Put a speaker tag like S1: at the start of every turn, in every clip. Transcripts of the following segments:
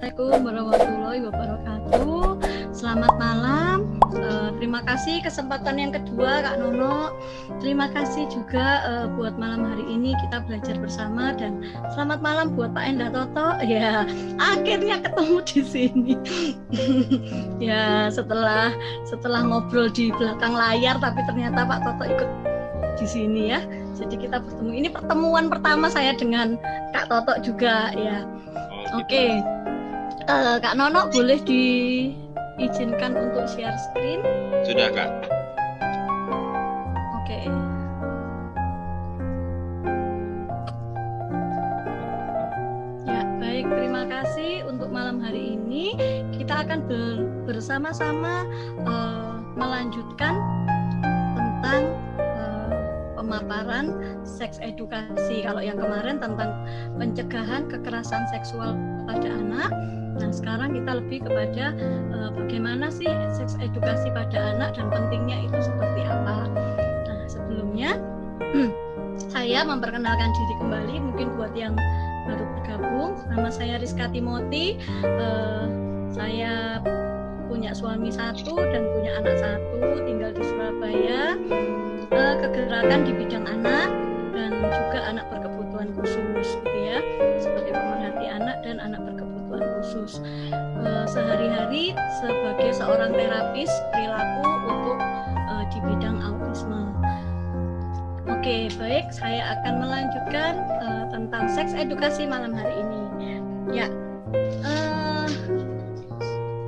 S1: Assalamualaikum warahmatullahi wabarakatuh. Selamat malam. Terima kasih kesempatan yang kedua Kak Nono. Terima kasih juga buat malam hari ini kita belajar bersama, dan selamat malam buat Pak Endah Toto. Ya, akhirnya ketemu di sini. Ya, setelah ngobrol di belakang layar, tapi ternyata Pak Toto ikut di sini ya. Jadi kita bertemu. Ini pertemuan pertama saya dengan Kak Toto juga ya. Oke. Kak Nono boleh diizinkan untuk share screen?
S2: Sudah, Kak.
S1: Oke. Ya, baik, terima kasih. Untuk malam hari ini kita akan bersama-sama melanjutkan tentang pemaparan seks edukasi. Kalau yang kemarin tentang pencegahan kekerasan seksual pada anak, nah sekarang kita lebih kepada bagaimana sih seks edukasi pada anak dan pentingnya itu seperti apa. Nah, sebelumnya saya memperkenalkan diri kembali, mungkin buat yang baru bergabung. Nama saya Rizka Timoti. Saya punya suami satu dan punya anak satu, tinggal di Surabaya. Kegerakan di bidang anak dan juga anak berkebutuhan khusus gitu ya, sebagai pemerhati anak dan anak berkebutuhan khusus. Sehari-hari sebagai seorang terapis perilaku untuk di bidang autisme. Oke, baik, saya akan melanjutkan tentang seks edukasi malam hari ini. Ya,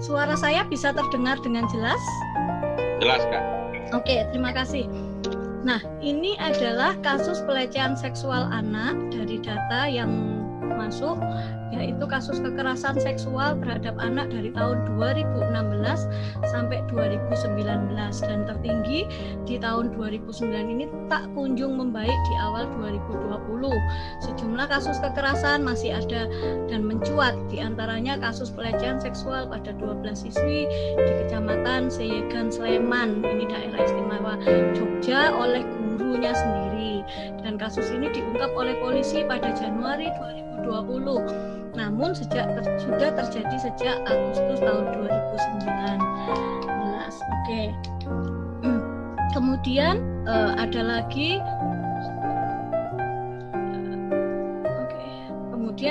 S1: suara saya bisa terdengar dengan jelas?
S2: Jelas, Kak.
S1: Oke, terima kasih. Nah, ini adalah kasus pelecehan seksual anak dari data yang masuk, yaitu kasus kekerasan seksual terhadap anak dari tahun 2016 sampai 2019, dan tertinggi di tahun 2009 ini tak kunjung membaik di awal 2020. Sejumlah kasus kekerasan masih ada dan mencuat, diantaranya kasus pelecehan seksual pada 12 siswi di Kecamatan Seyegan, Sleman, ini daerah istimewa Jogja, oleh gurunya sendiri, dan kasus ini diungkap oleh polisi pada Januari 2020. Namun sudah terjadi sejak Agustus tahun 2019. Oke. Kemudian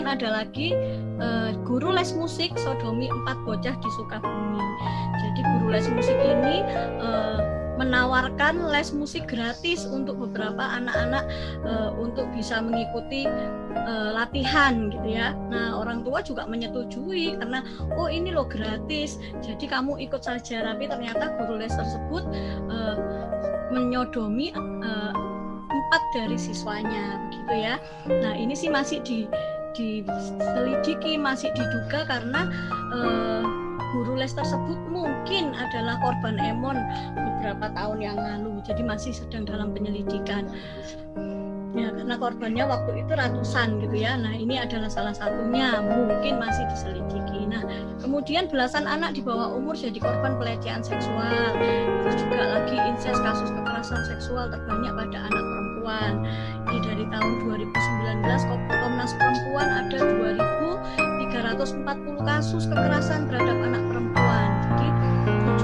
S1: ada lagi guru les musik sodomi 4 bocah di Sukabumi. Jadi guru les musik ini menawarkan les musik gratis untuk beberapa anak-anak untuk bisa mengikuti latihan gitu ya. Nah, orang tua juga menyetujui karena oh ini loh gratis, jadi kamu ikut saja. Tapi ternyata guru les tersebut menyodomi 4 dari siswanya begitu ya. Nah, ini sih masih diselidiki, masih diduga karena guru les tersebut mungkin adalah korban emon beberapa tahun yang lalu, jadi masih sedang dalam penyelidikan ya, karena korbannya waktu itu ratusan gitu ya. Nah, ini adalah salah satunya, mungkin masih diselidiki. Nah, kemudian belasan anak di bawah umur jadi korban pelecehan seksual. Terus juga lagi incest, kasus kekerasan seksual terbanyak pada anak perempuan. Ini dari tahun 2019 Komnas Perempuan ada 2.340 kasus kekerasan terhadap anak perempuan. Jadi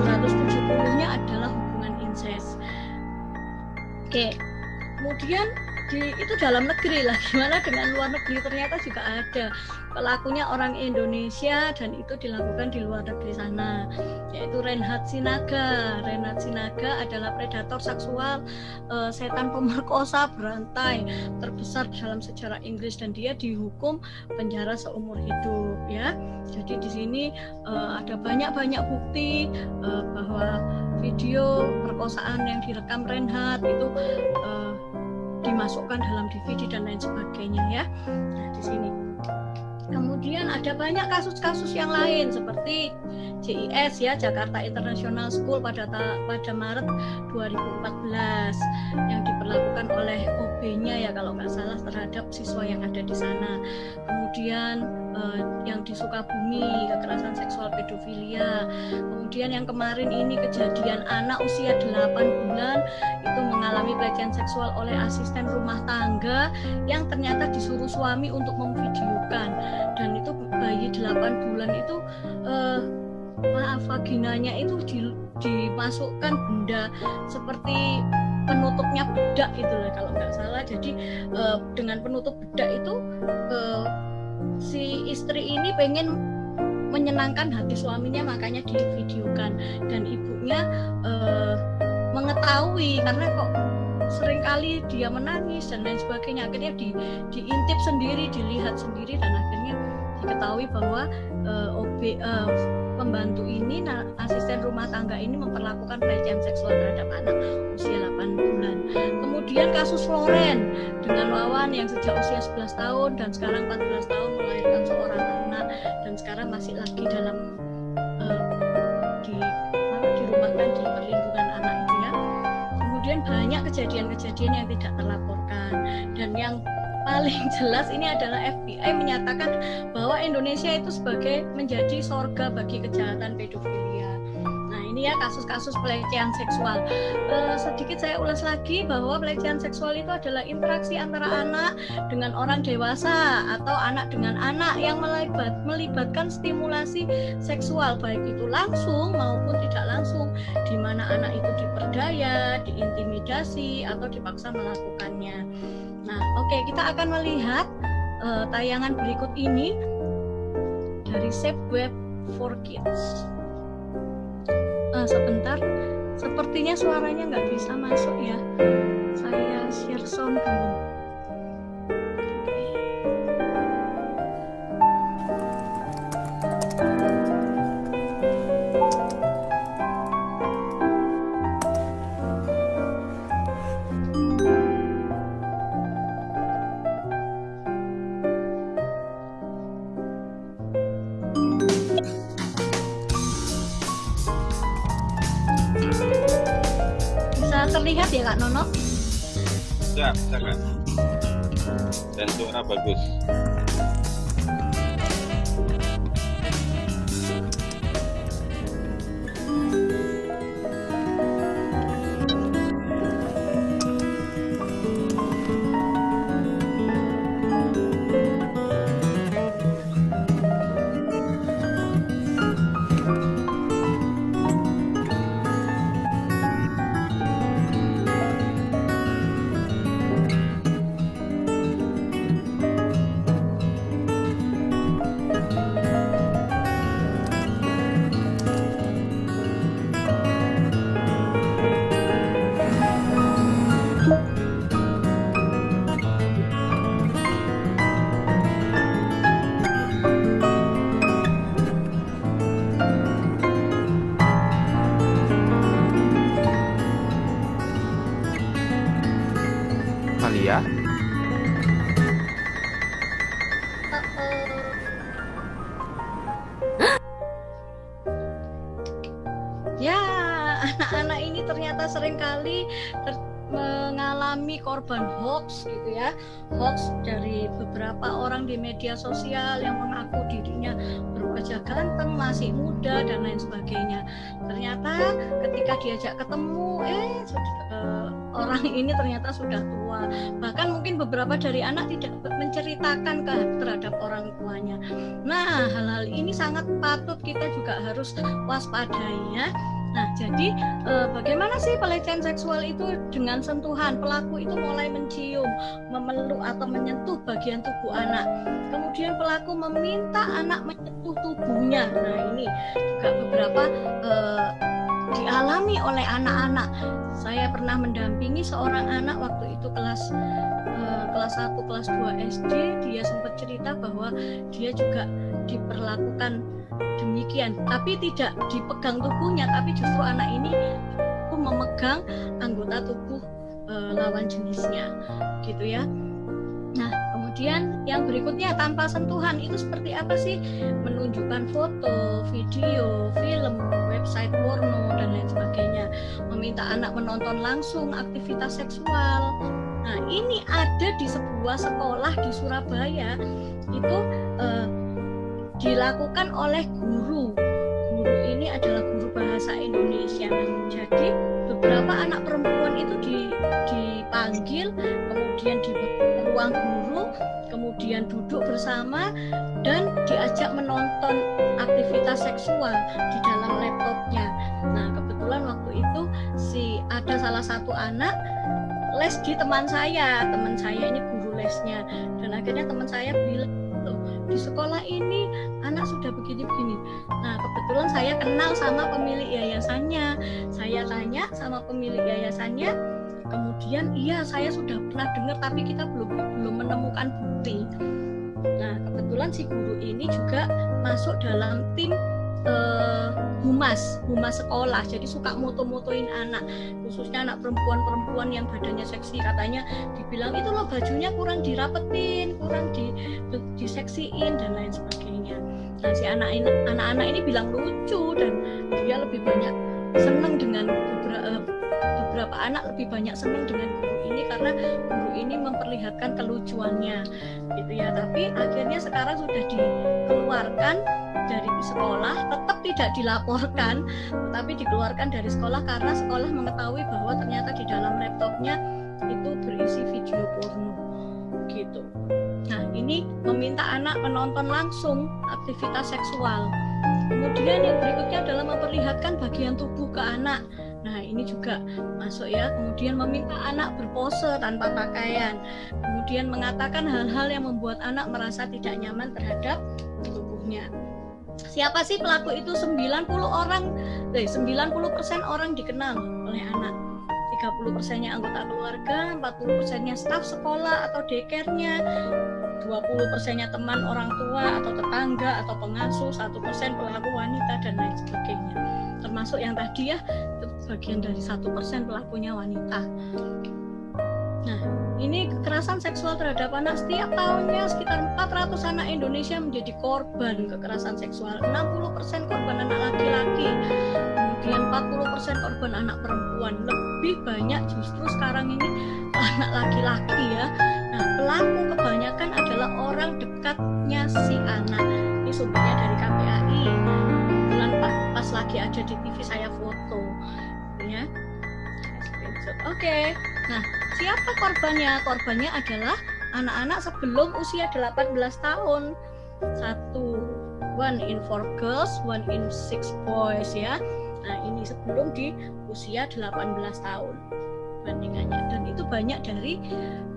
S1: 770-nya adalah hubungan incest. Oke. Kemudian itu dalam negeri lah, gimana dengan luar negeri? Ternyata juga ada pelakunya orang Indonesia dan itu dilakukan di luar negeri sana, yaitu Renhard Sinaga. Renhard Sinaga adalah predator seksual, setan pemerkosa berantai terbesar dalam sejarah Inggris, dan dia dihukum penjara seumur hidup ya. Jadi di sini ada banyak bukti bahwa video perkosaan yang direkam Renhard itu dimasukkan dalam DVD dan lain sebagainya ya. Nah, di sini. Kemudian ada banyak kasus-kasus yang lain seperti JIS ya, Jakarta International School pada Maret 2014 yang diperlakukan oleh OB-nya ya kalau nggak salah terhadap siswa yang ada di sana. Kemudian yang di Sukabumi kekerasan seksual pedofilia. Kemudian yang kemarin ini kejadian anak usia 8 bulan itu mengalami pelecehan seksual oleh asisten rumah tangga yang ternyata disuruh suami untuk memvideokan, dan itu bayi 8 bulan itu vaginanya itu dimasukkan benda seperti penutupnya bedak itu lah kalau nggak salah. Jadi dengan penutup bedak itu si istri ini pengen menyenangkan hati suaminya, makanya divideokan, dan ibunya mengetahui karena kok seringkali dia menangis dan lain sebagainya, akhirnya diintip sendiri, dilihat sendiri, dan akhirnya diketahui bahwa pembantu ini, asisten rumah tangga ini memperlakukan pelecehan seksual terhadap anak usia 8 bulan. Kemudian kasus Floren dengan Wawan yang sejak usia 11 tahun dan sekarang 14 tahun melahirkan seorang anak, dan sekarang masih lagi dalam dirumahkan di perlindungan anak itu ya. Kemudian banyak kejadian-kejadian yang tidak terlaporkan, dan yang paling jelas ini adalah FBI menyatakan bahwa Indonesia itu sebagai menjadi sorga bagi kejahatan pedofilia. Nah ini ya kasus-kasus pelecehan seksual. Sedikit saya ulas lagi bahwa pelecehan seksual itu adalah interaksi antara anak dengan orang dewasa atau anak dengan anak yang melibatkan stimulasi seksual, baik itu langsung maupun tidak langsung, di mana anak itu diperdaya, diintimidasi, atau dipaksa melakukannya. Nah, oke, kita akan melihat tayangan berikut ini dari Safe Web for Kids. Sebentar, sepertinya suaranya nggak bisa masuk ya. Saya share sound dulu. Terlihat ya Kak Nono?
S2: Ya, bisa Kak. Dan suara bagus.
S3: Alia?
S1: Ya, anak-anak ini ternyata seringkali mengalami korban hoax gitu ya. Hoax dari beberapa orang di media sosial yang mengaku dirinya berwajah ganteng, masih muda, dan lain sebagainya. Ternyata ketika diajak ketemu, orang ini ternyata sudah tua. Bahkan mungkin beberapa dari anak tidak menceritakan terhadap orang tuanya. Nah, hal-hal ini sangat patut kita juga harus waspadai ya. Nah, jadi bagaimana sih pelecehan seksual itu dengan sentuhan? Pelaku itu mulai mencium, memeluk atau menyentuh bagian tubuh anak. Kemudian pelaku meminta anak menyentuh tubuhnya. Nah, ini juga beberapa dialami oleh anak-anak. Saya pernah mendampingi seorang anak waktu itu kelas 1, kelas 2 SD. Dia sempat cerita bahwa dia juga diperlakukan demikian, tapi tidak dipegang tubuhnya, tapi justru anak ini memegang anggota tubuh lawan jenisnya, gitu ya. Nah, kemudian yang berikutnya, tanpa sentuhan itu seperti apa sih? Menunjukkan foto, video, film, website porno, dan lain sebagainya. Meminta anak menonton langsung aktivitas seksual. Nah, ini ada di sebuah sekolah di Surabaya. Itu dilakukan oleh guru. Guru ini adalah guru bahasa Indonesia. Jadi beberapa anak perempuan itu dipanggil, kemudian dibawa ruang guru, kemudian duduk bersama dan diajak menonton aktivitas seksual di dalam laptopnya. Nah, kebetulan waktu itu ada salah satu anak les di teman saya ini guru lesnya, dan akhirnya teman saya bilang, loh, di sekolah ini anak sudah begini-begini. Nah, kebetulan saya kenal sama pemilik yayasannya, saya tanya sama pemilik yayasannya, kemudian iya saya sudah pernah dengar tapi kita belum menemukan bukti. Nah, kebetulan si guru ini juga masuk dalam tim humas sekolah, jadi suka moto-motoin anak, khususnya anak perempuan yang badannya seksi. Katanya dibilang itu loh bajunya kurang dirapetin, kurang diseksiin dan lain sebagainya. Nah, si anak-anak ini bilang lucu, dan dia lebih banyak senang dengan beberapa anak lebih banyak senang dengan guru ini karena guru ini memperlihatkan kelucuannya gitu ya. Tapi akhirnya sekarang sudah dikeluarkan dari sekolah, tetap tidak dilaporkan, tetapi dikeluarkan dari sekolah karena sekolah mengetahui bahwa ternyata di dalam laptopnya itu berisi video porno gitu. Nah, ini meminta anak menonton langsung aktivitas seksual. Kemudian yang berikutnya adalah memperlihatkan bagian tubuh ke anak. Nah, ini juga masuk ya. Kemudian meminta anak berpose tanpa pakaian. Kemudian mengatakan hal-hal yang membuat anak merasa tidak nyaman terhadap tubuhnya. Siapa sih pelaku itu? 90% orang dikenal oleh anak. 30%-nya anggota keluarga, 40%-nya staf sekolah atau daycare-nya, 20%-nya teman orang tua atau tetangga atau pengasuh, 1% pelaku wanita dan lain sebagainya. Termasuk yang tadi ya, itu bagian dari 1% pelakunya wanita. Nah, ini kekerasan seksual terhadap anak. Setiap tahunnya sekitar 400 anak Indonesia menjadi korban kekerasan seksual. 60% korban anak laki-laki, kemudian 40% korban anak perempuan. Lebih banyak justru sekarang ini anak laki-laki ya. Nah, pelaku kebanyakan adalah orang dekatnya si anak. Ini sumbernya dari KPAI. Kebetulan pas lagi ada di TV saya foto ya. Oke. Nah, siapa korbannya? Korbannya adalah anak-anak sebelum usia 18 tahun. One in 4 girls, one in 6 boys ya. Nah, ini sebelum di usia 18 tahun bandingannya. Dan itu banyak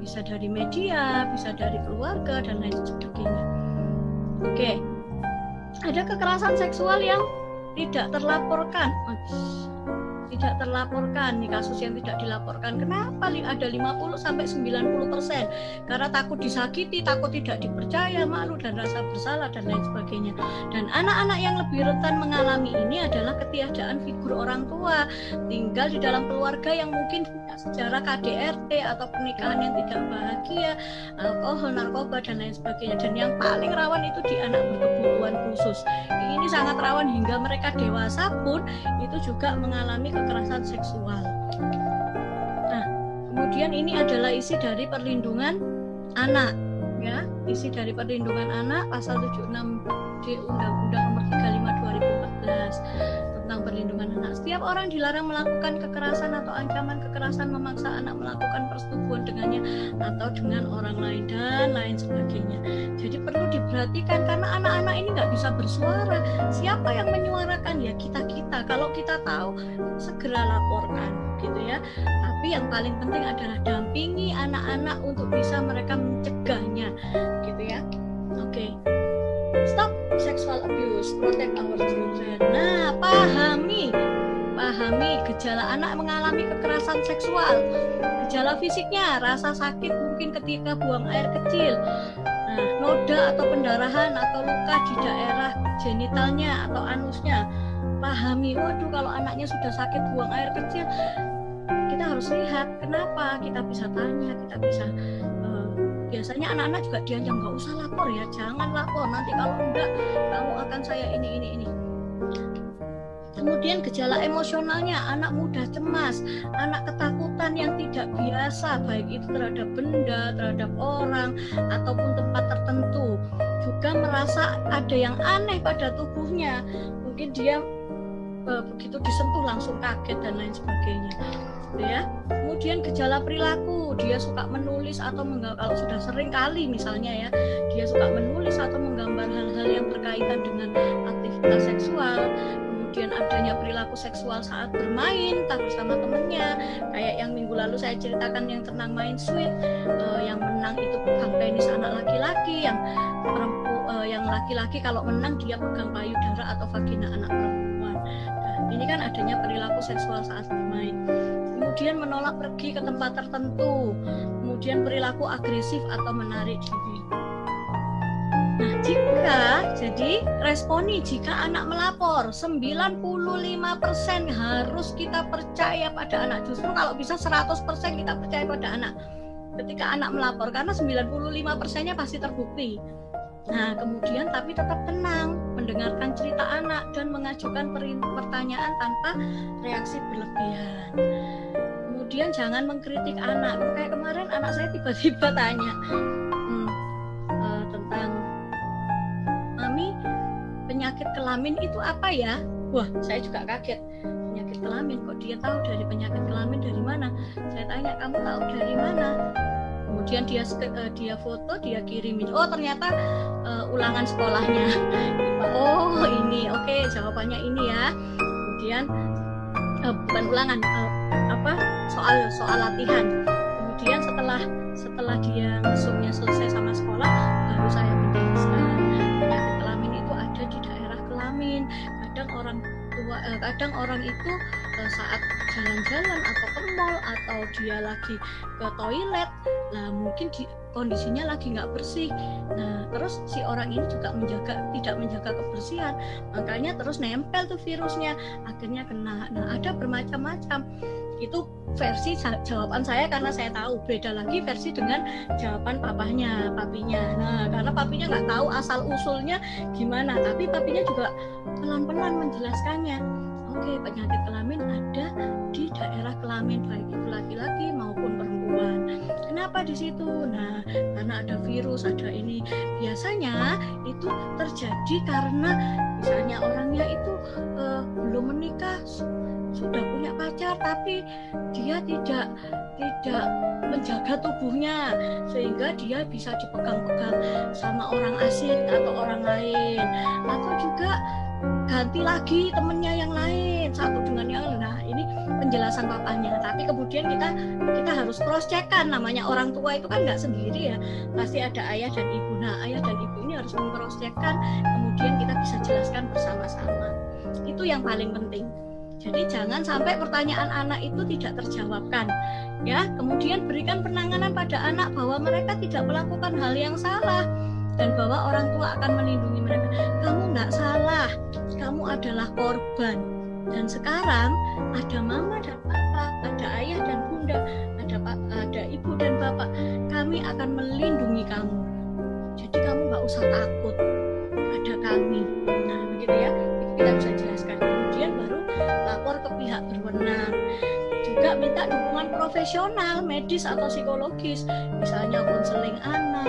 S1: bisa dari media, bisa dari keluarga dan lain sebagainya. Oke. Ada kekerasan seksual yang tidak terlaporkan. Nih kasus yang tidak dilaporkan. Kenapa ada 50-90%? Karena takut disakiti, takut tidak dipercaya, malu dan rasa bersalah dan lain sebagainya. Dan anak-anak yang lebih rentan mengalami ini adalah ketiadaan figur orang tua, tinggal di dalam keluarga yang mungkin punya sejarah KDRT atau pernikahan yang tidak bahagia, alkohol, narkoba dan lain sebagainya. Dan yang paling rawan itu di anak berkebutuhan khusus. Ini sangat rawan hingga mereka dewasa pun itu juga mengalami kekerasan seksual. Nah, kemudian ini adalah isi dari perlindungan anak ya, isi dari perlindungan anak pasal 76D Undang-Undang Nomor 35 2014 tentang perlindungan anak. Setiap orang dilarang melakukan kekerasan atau ancaman kekerasan memaksa anak melakukan persetubuhan dengannya atau dengan orang lain dan lain sebagainya. Jadi perlu diperhatikan karena anak-anak ini nggak bisa bersuara. Siapa yang menyuarakan? Ya kita-kita. Kalau kita tahu, segera laporkan gitu ya. Tapi yang paling penting adalah dampingi anak-anak untuk bisa mereka mencegahnya gitu ya. Oke. Stop sexual abuse, protect our children. Nah, pahami gejala anak mengalami kekerasan seksual. Gejala fisiknya, rasa sakit mungkin ketika buang air kecil, noda atau pendarahan atau luka di daerah genitalnya atau anusnya. Pahami, waduh kalau anaknya sudah sakit buang air kecil, kita harus lihat kenapa. Kita bisa tanya, kita bisa biasanya anak-anak juga diancam, nggak usah lapor ya, jangan lapor, nanti kalau enggak kamu akan saya ini. Kemudian gejala emosionalnya, anak mudah cemas, anak ketakutan yang tidak biasa, baik itu terhadap benda, terhadap orang, ataupun tempat tertentu. Juga merasa ada yang aneh pada tubuhnya, mungkin dia begitu disentuh langsung kaget dan lain sebagainya, gitu ya. Kemudian gejala perilaku, dia suka menulis atau kalau sudah sering kali misalnya ya, dia suka menulis atau menggambar hal-hal yang berkaitan dengan aktivitas seksual. Kemudian adanya perilaku seksual saat bermain entah bersama temennya, kayak yang minggu lalu saya ceritakan yang tentang main sweet, yang menang itu pegang penis anak laki-laki, yang laki-laki kalau menang dia pegang payudara atau vagina anak perempuan. Nah, ini kan adanya perilaku seksual saat bermain. Kemudian menolak pergi ke tempat tertentu, kemudian perilaku agresif atau menarik diri. Nah, jadi responi jika anak melapor 95% harus kita percaya pada anak. Justru kalau bisa 100% kita percaya pada anak ketika anak melapor, karena 95%-nya pasti terbukti. Nah, kemudian tapi tetap tenang, mendengarkan cerita anak dan mengajukan pertanyaan tanpa reaksi berlebihan. Kemudian jangan mengkritik anak. Kayak kemarin anak saya tiba-tiba tanya tentang, "Mami, penyakit kelamin itu apa ya?" Wah, saya juga kaget. Penyakit kelamin, kok dia tahu dari penyakit kelamin dari mana? Saya tanya, "Kamu tahu dari mana?" Kemudian dia foto, dia kirimin. Oh, ternyata ulangan sekolahnya. Oh, ini. Oke, jawabannya ini ya. Kemudian bukan ulangan, soal latihan. Kemudian setelah dia mesumnya selesai sama sekolah, baru saya menjelaskan penyakit kelamin itu ada di daerah kelamin. Kadang orang itu saat jalan-jalan atau ke mall atau dia lagi ke toilet, lah mungkin kondisinya lagi nggak bersih. Nah, terus si orang ini juga tidak menjaga kebersihan, makanya terus nempel tuh virusnya, akhirnya kena. Nah, ada bermacam-macam. Itu versi jawaban saya karena saya tahu. Beda lagi versi dengan jawaban papinya. Nah, karena papinya nggak tahu asal usulnya gimana, tapi papinya juga pelan-pelan menjelaskannya. Oke, penyakit kelamin ada di daerah kelamin, baik itu laki-laki maupun perempuan. Kenapa di situ? Nah, karena ada virus, ada ini. Biasanya itu terjadi karena misalnya orangnya itu belum menikah, sudah punya pacar, tapi dia tidak menjaga tubuhnya sehingga dia bisa dipegang-pegang sama orang asing atau orang lain, atau juga ganti lagi temennya yang lain satu dengan yang lain. Nah, ini penjelasan papanya, tapi kemudian kita harus cross check-kan. Namanya orang tua itu kan nggak sendiri ya, pasti ada ayah dan ibu. Nah, ayah dan ibu ini harus meng-cross check-kan, kemudian kita bisa jelaskan bersama-sama. Itu yang paling penting. Jadi jangan sampai pertanyaan anak itu tidak terjawabkan, ya. Kemudian berikan penanganan pada anak bahwa mereka tidak melakukan hal yang salah dan bahwa orang tua akan melindungi mereka. Kamu nggak salah, kamu adalah korban. Dan sekarang ada mama dan papa, ada ayah dan bunda, ada ibu dan bapak. Kami akan melindungi kamu. Jadi kamu nggak usah takut, ada kami. Nah, begitu ya. Itu kita bisa jelaskan. Kemudian baru lapor ke pihak berwenang. Juga minta dukungan profesional, medis atau psikologis, misalnya konseling anak,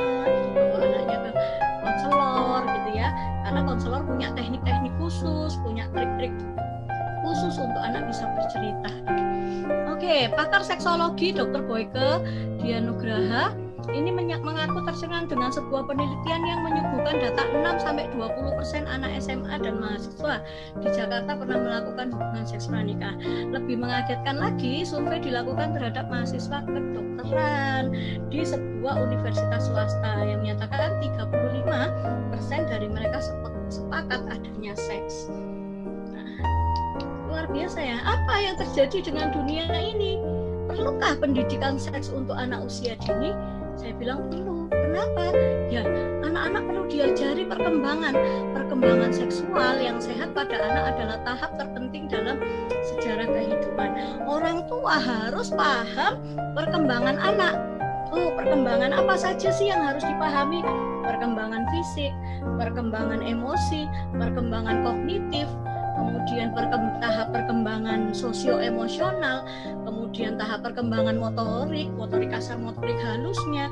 S1: bawa anaknya ke konselor gitu ya, karena konselor punya teknik-teknik khusus, punya trik-trik khusus untuk anak bisa bercerita. Oke, pakar seksologi Dr. Boyke Dianugraha ini mengaku tercengang dengan sebuah penelitian yang menyuguhkan data 6-20% anak SMA dan mahasiswa di Jakarta pernah melakukan hubungan seks pranikah. Lebih mengagetkan lagi, survei dilakukan terhadap mahasiswa kedokteran di sebuah universitas swasta yang menyatakan 35% dari mereka sepakat adanya seks. Nah, luar biasa ya. Apa yang terjadi dengan dunia ini? Perlukah pendidikan seks untuk anak usia dini? Saya bilang perlu. Kenapa? Ya, anak-anak perlu diajari perkembangan seksual yang sehat pada anak adalah tahap terpenting dalam sejarah kehidupan. Orang tua harus paham perkembangan anak. Oh, perkembangan apa saja sih yang harus dipahami? Perkembangan fisik, perkembangan emosi, perkembangan kognitif, kemudian tahap perkembangan sosio-emosional, kemudian tahap perkembangan motorik kasar, motorik halusnya,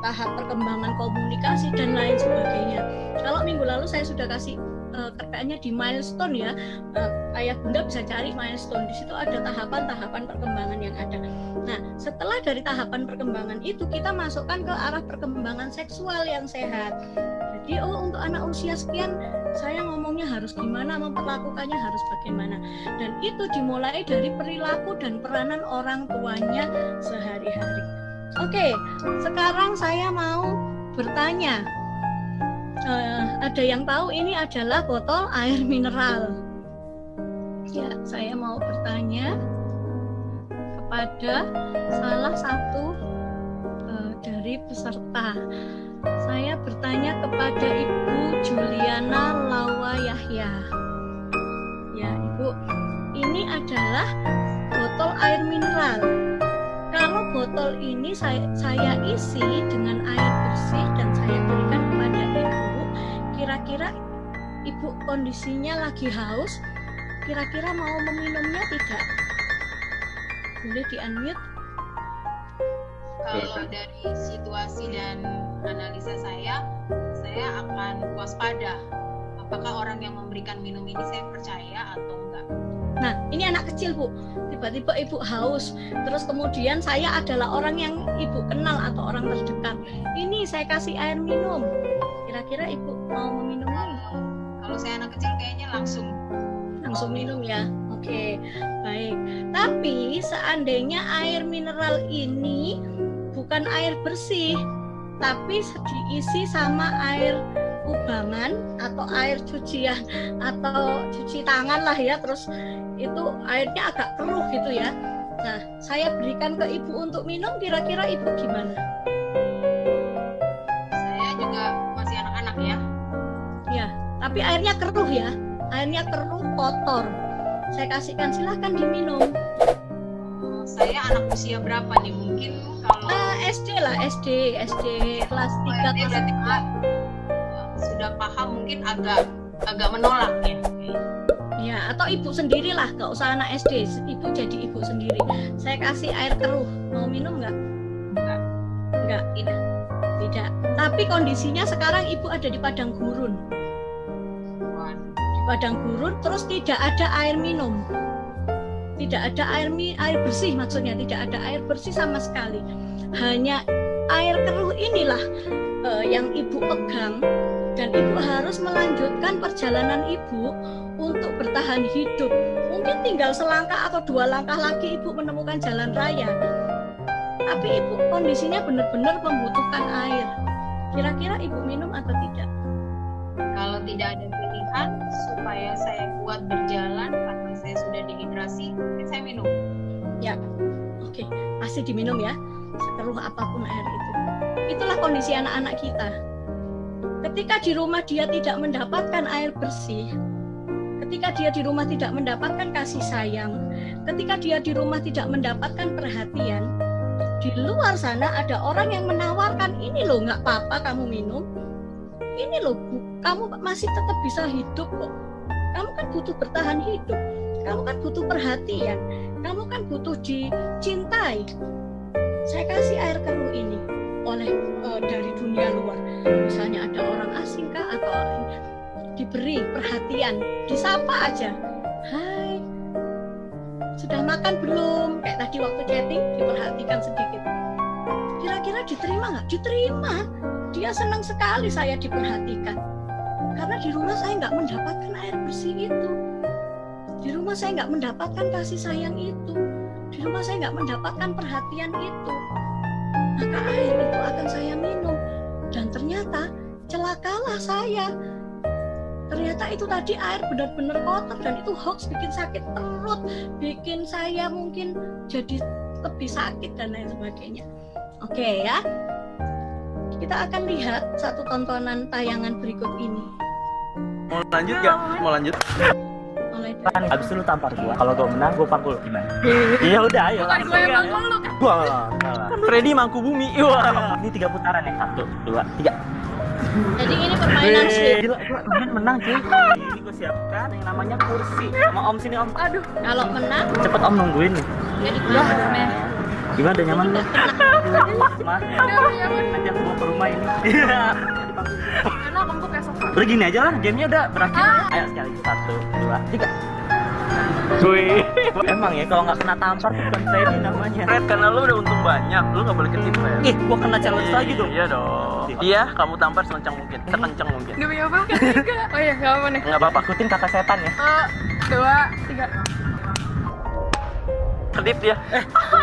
S1: tahap perkembangan komunikasi dan lain sebagainya. Kalau minggu lalu saya sudah kasih kayaknya di milestone ya, ayah bunda bisa cari milestone, di situ ada tahapan-tahapan perkembangan yang ada. Nah, setelah dari tahapan perkembangan itu kita masukkan ke arah perkembangan seksual yang sehat. Jadi untuk anak usia sekian saya ngomongnya harus gimana, memperlakukannya harus bagaimana, dan itu dimulai dari perilaku dan peranan orang tuanya sehari-hari. Oke, sekarang saya mau bertanya. Ada yang tahu ini adalah botol air mineral? Ya, saya mau bertanya kepada salah satu dari peserta. Saya bertanya kepada Ibu Juliana Lawa Yahya. Ya, Ibu, ini adalah botol air mineral. Kalau botol ini saya isi dengan air bersih dan saya berikan kepada Ibu, kira-kira Ibu kondisinya lagi haus, kira-kira mau meminumnya tidak? Boleh di-unmute?
S4: Kalau dari situasi dan analisa saya akan waspada. Apakah orang yang memberikan minum ini saya percaya atau enggak?
S1: Nah, ini anak kecil, Bu. Tiba-tiba Ibu haus, terus kemudian saya adalah orang yang Ibu kenal atau orang terdekat. Ini saya kasih air minum. Kira-kira Ibu mau meminumnya?
S4: Kalau saya anak kecil kayaknya langsung
S1: minum ya. Oke, baik. Tapi seandainya air mineral ini bukan air bersih, tapi diisi sama air kubangan atau air cucian atau cuci tangan lah ya, terus itu airnya agak keruh gitu ya. Nah, saya berikan ke Ibu untuk minum, kira-kira Ibu gimana?
S4: Saya juga masih anak-anak ya.
S1: Ya, tapi airnya keruh ya. Airnya keruh, kotor. Saya kasihkan, silahkan diminum.
S4: Saya anak usia berapa nih? Mungkin kalau
S1: SD lah, SD kelas 3 kelas 4.
S4: Sudah paham, mungkin agak menolak ya.
S1: Ya, atau Ibu sendirilah, gak usah anak SD. Ibu jadi Ibu sendiri. Saya kasih air keruh, mau minum nggak? Nggak. Tidak. Tapi kondisinya sekarang Ibu ada di padang gurun. Padang gurun, terus tidak ada air minum, tidak ada air bersih, maksudnya tidak ada air bersih sama sekali, hanya air keruh inilah yang Ibu pegang, dan Ibu harus melanjutkan perjalanan Ibu untuk bertahan hidup. Mungkin tinggal selangkah atau 2 langkah lagi Ibu menemukan jalan raya, tapi Ibu kondisinya benar-benar membutuhkan air. Kira-kira Ibu minum atau tidak?
S4: Kalau tidak ada pilihan supaya saya kuat berjalan karena saya sudah dehidrasi, mungkin saya minum.
S1: Ya, oke, pasti diminum ya, sekeruh apapun air itu. Itulah kondisi anak-anak kita. Ketika di rumah dia tidak mendapatkan air bersih, ketika dia di rumah tidak mendapatkan kasih sayang, ketika dia di rumah tidak mendapatkan perhatian, di luar sana ada orang yang menawarkan, ini loh nggak apa-apa kamu minum, ini loh kamu masih tetap bisa hidup kok, kamu kan butuh bertahan hidup, kamu kan butuh perhatian, kamu kan butuh dicintai. Saya kasih air keruh ini oleh dari dunia luar, misalnya ada orang asing kah, atau diberi perhatian, disapa aja, hai, sudah makan belum, kayak tadi waktu chatting diperhatikan sedikit. Kira-kira diterima nggak? Diterima. Dia senang sekali saya diperhatikan, karena di rumah saya nggak mendapatkan air bersih itu, di rumah saya nggak mendapatkan kasih sayang itu, di rumah saya nggak mendapatkan perhatian itu. Maka air itu akan saya minum, dan ternyata celakalah saya. Ternyata itu tadi air benar-benar kotor, dan itu hoax, bikin sakit perut, bikin saya mungkin jadi lebih sakit dan lain sebagainya. Oke ya, kita akan lihat satu tontonan tayangan berikut ini.
S3: Mau lanjut gak? Mau lanjut?
S5: Habis itu lu tampar gua. Kalau gua menang gua pangkul gimana? Iya udah ayo.
S6: Bukan gue yang mangkul lu.
S5: Gua.
S3: Freddy Mangkubumi. Wah.
S5: Ini 3 putaran ya. 1, 2, 3.
S1: Jadi ini permainan sih.
S5: Gila, gua menang cuy. Ini gua siapkan yang namanya kursi. Sama Om sini Om.
S6: Aduh.
S1: Kalau menang,
S5: Cepet Om nungguin nih.
S1: jadi
S6: Udah.
S5: Gimana udah nyaman lu? Mas.
S6: Udah nyaman.
S5: Nanti aku bawa ke rumah ini.
S6: Enak kembuk ya sofa.
S5: Udah gini aja lah, gamenya udah berakhir. Ayo sekali, 1, 2, 3. Wih, emang ya kalau nggak kena tampar bukan Freddy namanya.
S3: Fred, karena lu udah untung banyak, lu nggak boleh ketip Fred.
S5: Ih, gua kena challenge lagi dong.
S3: Iya dong. Iya, kamu tampar sekencang mungkin, sekencang mungkin.
S6: Demi apa? Ketiga. Oh iya, nggak apa nih.
S3: Nggak apa-apa.
S5: Ikutin kata setan ya.
S6: 2, 3.
S3: Kedip dia.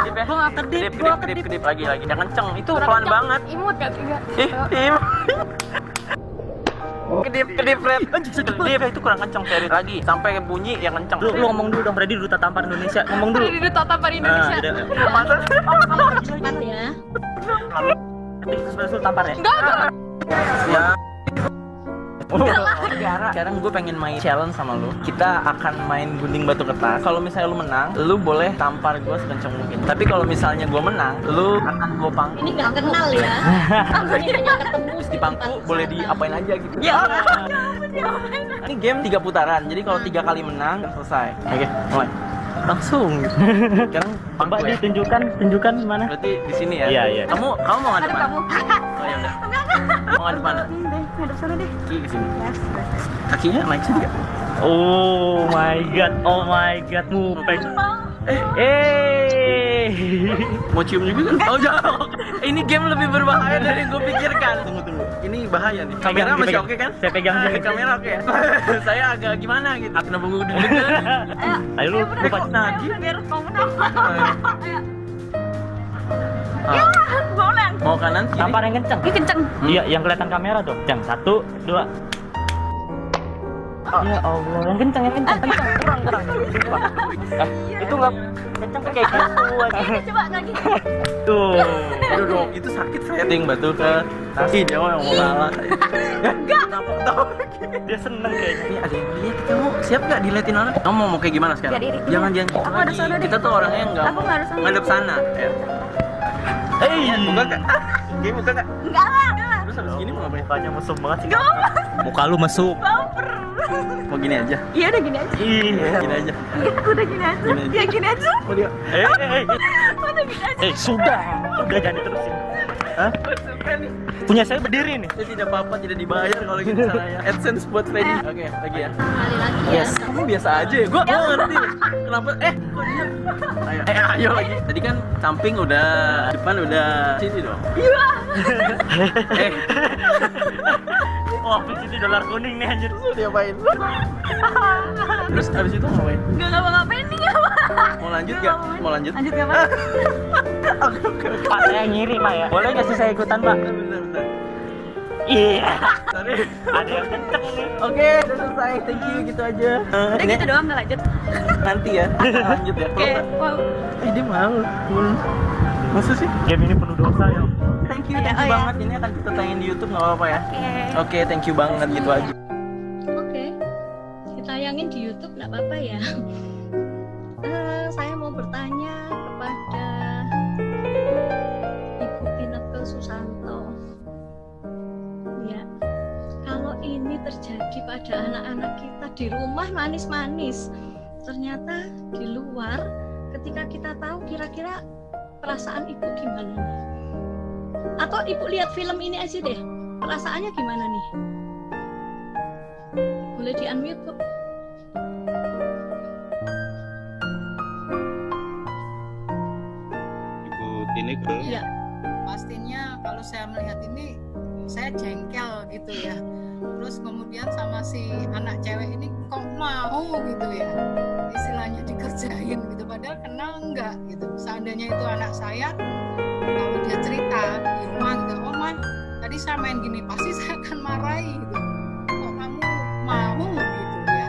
S3: Kedip ya.
S5: Gua nggak kedip, gua kedip.
S3: Kedip lagi. Yang kenceng. Itu
S6: Kurang
S3: pelan
S6: kencang.
S3: banget.
S6: Imut kan 3.
S3: Im. Kedip Fred. Kedip itu kurang kenceng Fred lagi. Sampai bunyi yang kenceng.
S5: Lu ngomong dulu dong, Freddy, duta tampar Indonesia. Ngomong dulu.
S6: Di Tata Par Indonesia.
S5: Masa
S1: Cepat ya.
S5: terus tampar ya?
S6: Enggak.
S3: Ya. Sekarang gue pengen main challenge sama lu. Kita akan main gunting batu kertas. Kalau misalnya lu menang, lu boleh tampar gue sekencang mungkin. Tapi kalau misalnya gue menang, lu akan gue pangku.
S1: Ini nggak kenal ya. Ini hanya ketemu
S3: Di pangku boleh diapain aja gitu.
S5: Ya.
S3: Ini game 3 putaran. Jadi kalau 3 kali menang selesai. Oke, mulai. Langsung gitu. Sekarang
S5: Coba
S3: pangku ya.
S5: tunjukkan mana?
S3: Berarti di sini ya.
S5: Iya, iya.
S3: Kamu mau ngadep
S6: Ada
S3: mana?
S6: kamu.
S3: Oh ya udah. Mau ngadep mana?
S6: Ngadep sana deh.
S3: Kaki ke sini. Kakinya naik sini enggak?
S5: Oh my god, mupeng.
S3: Mau cium juga kan? Oh jangan. Ini game lebih berbahaya dari yang gue pikirkan. Tunggu. Ini bahaya nih. Kamera masih oke kan?
S5: Saya pegang
S3: Ini
S5: sini.
S3: kamera oke ya? Saya agak gimana gitu. Kenapa gue deg-degan?
S5: Ayo lu lupa
S3: Nagi.
S6: Biar kamu menang.
S3: Ah,
S6: Boleh.
S3: mau kanan kiri?
S5: tampar yang kenceng.
S6: Ini kenceng.
S5: Iya, yang kelihatan kamera tuh. Yang 1, 2. Ya Allah, yang kenceng. Kurang. Itu nggak kenceng kayak gitu aja.
S6: Ini coba lagi.
S5: Tuh.
S3: Aduh dong, itu sakit setting batu ke kaki dia yang mau kalah. Enggak. Kenapa ketawa?
S5: Dia seneng kayaknya.
S3: Ini ada yang lihat, kita mau siap nggak diliatin orang? Kamu mau kayak gimana sekarang?
S6: Biar iri.
S3: Jangan gitu
S6: Aku ada
S3: lagi.
S6: sana deh.
S3: Kita tuh orangnya nggak
S6: Aku nggak ada sana.
S3: ngadep sana. Ya. Buka kak. Game buka kak.
S6: Enggak lah.
S3: Terus habis gini mau ngapain?
S5: Mukanya mesum banget sih. Muka lu mesum.
S3: Mau gini aja.
S6: Iya udah gini aja.
S5: Iya.
S3: Gini aja.
S6: Udah gini aja.
S3: Gini aja.
S6: Ya gini aja.
S3: Mau dia.
S6: Udah gini aja.
S5: Sudah jangan diterusin. Hah? Punya saya berdiri nih.
S3: Saya tidak apa-apa, tidak dibayar kalau gitu caranya. AdSense buat Freddy. Oke, lagi ya.
S1: Kali lagi ya.
S3: Yes, kamu biasa aja ya. Gua ngerti. Kenapa? Kok dia? Ayo lagi. Tadi kan samping udah, depan udah, sini dong.
S6: Iya.
S5: Wah, ini dolar kuning nih anjir.
S3: Terus diapain? Terus abis itu ngapain?
S6: Enggak ngapa-ngapain nih apa?
S3: Mau lanjut gak? Mau lanjut?
S6: Lanjut enggak, Pak?
S3: Oke.
S5: Pak, saya ngiri, Pak ya. Boleh nggak sih saya ikutan, Pak?
S3: Bentar.
S5: Iya.
S3: Sorry.
S5: Ada yang kenceng nih.
S3: Oke, udah selesai. Thank you, gitu aja.
S6: Udah
S3: Ini
S6: gitu doang enggak lanjut.
S3: nanti ya. Lanjut ya.
S6: Oke, wow.
S3: Dia malu. Masa sih?
S5: Game ini penuh dosa ya.
S3: Thank you
S6: Iya,
S3: banget. Ini akan kita tayangin di YouTube, nggak apa-apa ya? Oke, thank you banget gitu aja.
S1: Oke, ditayangin di YouTube nggak apa-apa ya. Saya mau bertanya kepada Ibu Pineke Susanto. Ya, kalau ini terjadi pada anak-anak kita di rumah manis-manis, ternyata di luar ketika kita tahu kira-kira perasaan ibu gimana nih? Atau ibu lihat film ini aja deh, perasaannya gimana nih? Boleh di unmute, Bu?
S2: Ibu Tini ke
S1: Iya.
S7: Pastinya kalau saya melihat ini saya jengkel gitu ya. Terus kemudian sama si anak cewek ini kok mau gitu ya, istilahnya dikerjain gitu, padahal kenal enggak gitu. Seandainya itu anak saya, kalau dia cerita di rumah gitu, oh man tadi saya main gini, pasti saya akan marahi gitu. Kok kamu mau gitu ya,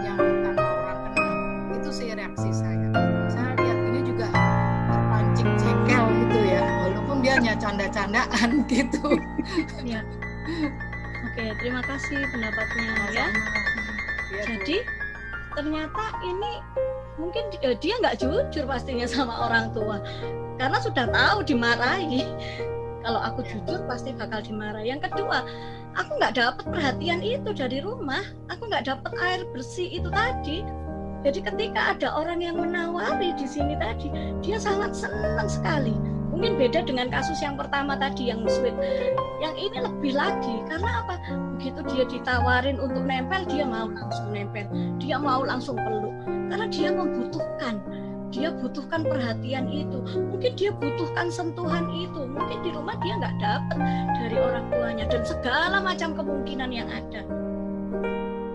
S7: yang tanpa orang kenal. Itu sih reaksi saya. Saya lihat ini juga terpancing jengkel gitu ya, walaupun dia hanya canda-candaan gitu.
S1: Ya. Oke, terima kasih pendapatnya ya.
S7: Iya, Bu.
S1: Jadi ternyata ini mungkin dia nggak jujur pastinya sama orang tua, karena sudah tahu dimarahi. Kalau aku jujur pasti bakal dimarahi. Yang kedua, aku nggak dapat perhatian itu dari rumah, aku nggak dapat air bersih itu tadi. Jadi ketika ada orang yang menawari di sini tadi, dia sangat senang sekali. Mungkin beda dengan kasus yang pertama tadi yang sweet. Yang ini lebih lagi karena apa? Begitu dia ditawarin untuk nempel, dia mau langsung nempel, dia mau langsung peluk karena dia membutuhkan. Dia butuhkan perhatian itu, mungkin dia butuhkan sentuhan itu, mungkin di rumah dia nggak dapat dari orang tuanya dan segala macam kemungkinan yang ada.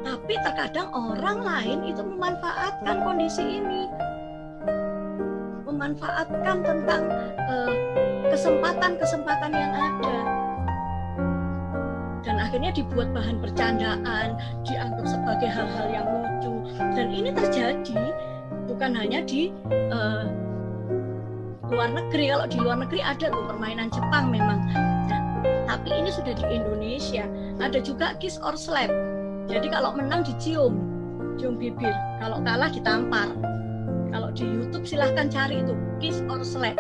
S1: Tapi terkadang orang lain itu memanfaatkan kondisi ini, memanfaatkan tentang kesempatan-kesempatan yang ada, dan akhirnya dibuat bahan bercandaan, dianggap sebagai hal-hal yang lucu, dan ini terjadi bukan hanya di luar negeri. Kalau di luar negeri ada tuh permainan Jepang memang. Nah, tapi ini sudah di Indonesia. Ada juga kiss or slap. Jadi kalau menang dicium, cium bibir. Kalau kalah ditampar. Kalau di YouTube silahkan cari itu kiss or slap.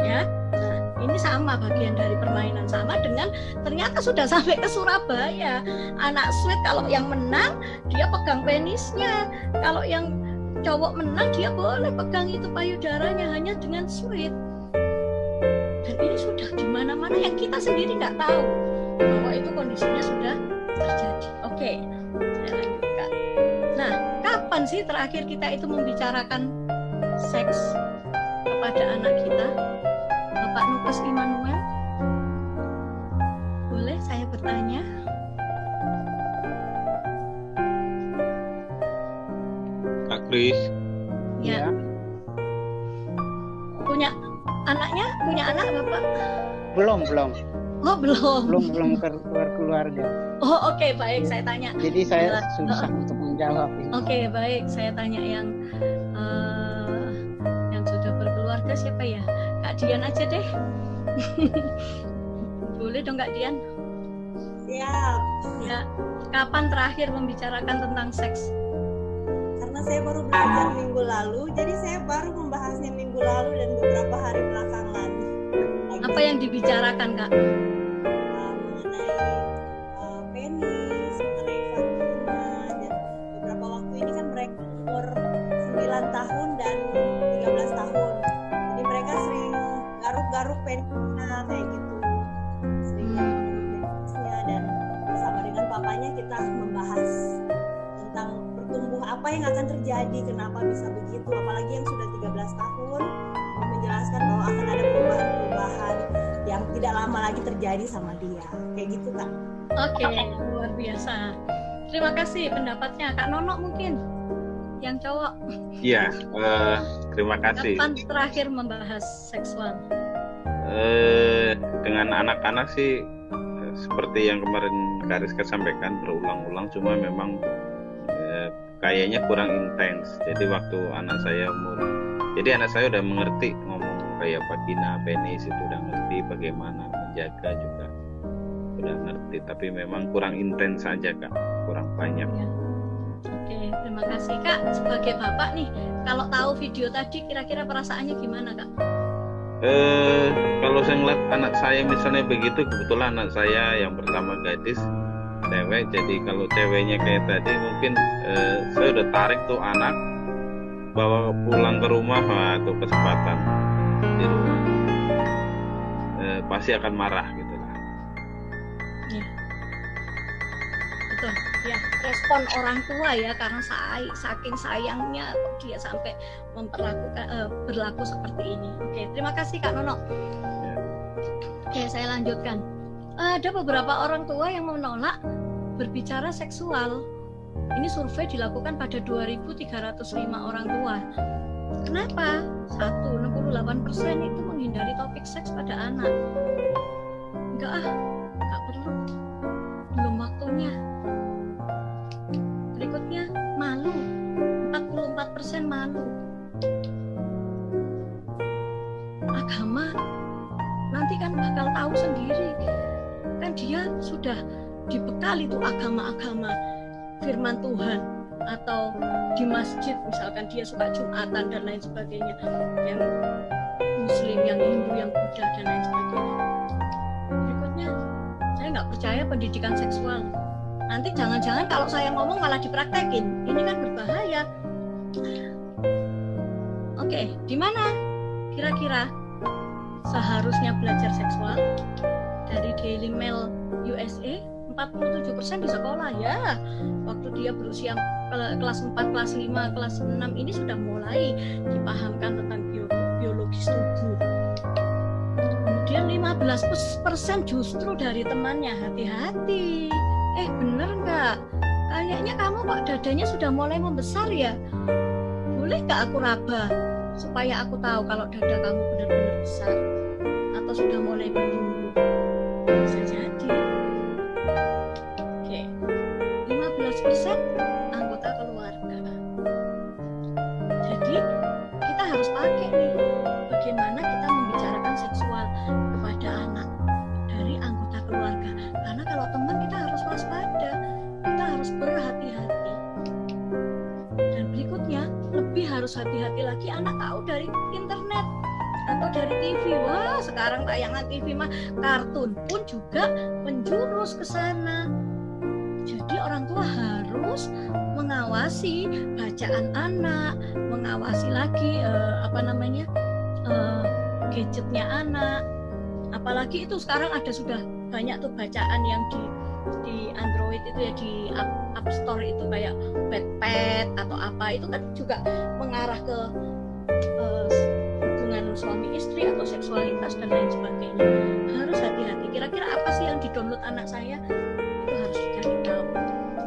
S1: Ya, nah, ini sama bagian dari permainan, sama dengan ternyata sudah sampai ke Surabaya. Anak sweet kalau yang menang dia pegang penisnya. Kalau yang cowok menang dia boleh pegang itu payudaranya hanya dengan sweet. Dan ini sudah di mana-mana yang kita sendiri nggak tahu bahwa itu kondisinya sudah terjadi. Oke, saya lanjutkan. Nah, kapan sih terakhir kita itu membicarakan seks kepada anak kita? Bapak Nukes Immanuel, boleh saya bertanya?
S2: Kak Kris.
S1: Ya. Punya anaknya? Punya anak Bapak?
S8: Belum.
S1: Oh, belum.
S8: Belum keluarga.
S1: Oh, oke, baik, saya tanya.
S8: Jadi saya susah untuk menjawab ini.
S1: Oke, baik, saya tanya yang sudah berkeluarga siapa ya? Kak Dian aja deh. Boleh dong Kak Dian?
S9: Siap.
S1: Ya, kapan terakhir membicarakan tentang seks?
S9: Karena saya baru belajar minggu lalu, jadi saya baru membahasnya minggu lalu dan beberapa hari belakangan.
S1: Apa yang dibicarakan Kak?
S9: Mengenai penis, mengenai vagina, dan beberapa waktu ini kan mereka umur 9 tahun dan 13 tahun. Jadi mereka sering garuk-garuk penisnya kayak gitu. Sering garuk penisnya, dan bersama dengan papanya kita membahas tentang pertumbuhan apa yang akan terjadi, kenapa bisa begitu, apalagi yang sudah 13 tahun menjelaskan bahwa akan ada perubahan-perubahan yang tidak lama lagi terjadi sama dia, kayak gitu Kak.
S1: Oke, luar biasa. Terima kasih pendapatnya. Kak Nono mungkin yang cowok.
S2: Iya, terima kasih.
S1: Kapan terakhir membahas seksual?
S2: Dengan anak-anak sih seperti yang kemarin Kak Rizka sampaikan berulang-ulang, cuma memang kayaknya kurang intens. Jadi waktu anak saya udah mengerti ngomong kayak vagina, penis itu udah ngerti, bagaimana menjaga juga udah ngerti, tapi memang kurang intens saja Kak, kurang banyak.
S1: Ya. Oke, terima kasih Kak. Sebagai bapak nih, kalau tahu video tadi kira-kira perasaannya gimana Kak?
S2: Kalau saya ngeliat anak saya misalnya begitu, kebetulan anak saya yang pertama gadis, cewek, jadi kalau ceweknya kayak tadi mungkin saya udah tarik tuh anak bawa pulang ke rumah, atau kesempatan di rumah pasti akan marah gitu lah.
S1: Ya. Betul. Ya, respon orang tua ya, karena saking sayangnya dia sampai berlaku seperti ini. Oke, terima kasih Kak Nono.
S2: Ya.
S1: Oke, saya lanjutkan. Ada beberapa orang tua yang menolak berbicara seksual. Ini survei dilakukan pada 2.305 orang tua. Kenapa? 68% itu menghindari topik seks pada anak. Enggak perlu. Belum waktunya. Berikutnya, malu. 44% malu. Agama nanti kan bakal tahu sendiri. Kan dia sudah dibekali tuh agama-agama firman Tuhan, atau di masjid misalkan dia suka Jumatan dan lain sebagainya, yang Muslim, yang Hindu, yang Buddha dan lain sebagainya. Berikutnya, saya nggak percaya pendidikan seksual. Nanti jangan-jangan kalau saya ngomong malah dipraktekin, ini kan berbahaya. Oke, di mana kira-kira seharusnya belajar seksual. Dari Daily Mail USA, 47% di sekolah ya. Waktu dia berusia kelas 4, kelas 5, kelas 6 ini sudah mulai dipahamkan tentang biologis tubuh. Kemudian 15% justru dari temannya, hati-hati. Bener nggak? Kayaknya kamu kok dadanya sudah mulai membesar ya? Boleh nggak aku raba? Supaya aku tahu kalau dada kamu benar-benar besar. Atau sudah mulai bertumbuh. Bisa jadi. Oke. 15% anggota keluarga. Jadi kita harus pakai nih bagaimana kita membicarakan seksual kepada anak dari anggota keluarga. Karena kalau teman kita harus waspada, kita harus berhati-hati. Dan berikutnya lebih harus hati-hati lagi anak tahu dari internet atau dari TV. Wah, sekarang tayangan TV mah kartun pun juga menjurus ke sana. Jadi orang tua harus mengawasi bacaan anak, mengawasi lagi gadgetnya anak. Apalagi itu sekarang ada sudah banyak tuh bacaan yang di Android itu ya, di App Store itu kayak Wattpad atau apa, itu kan juga mengarah ke hubungan suami istri atau seksualitas dan lain sebagainya. Harus hati-hati. Kira-kira apa sih yang di-download anak saya? Itu harus dicari tahu.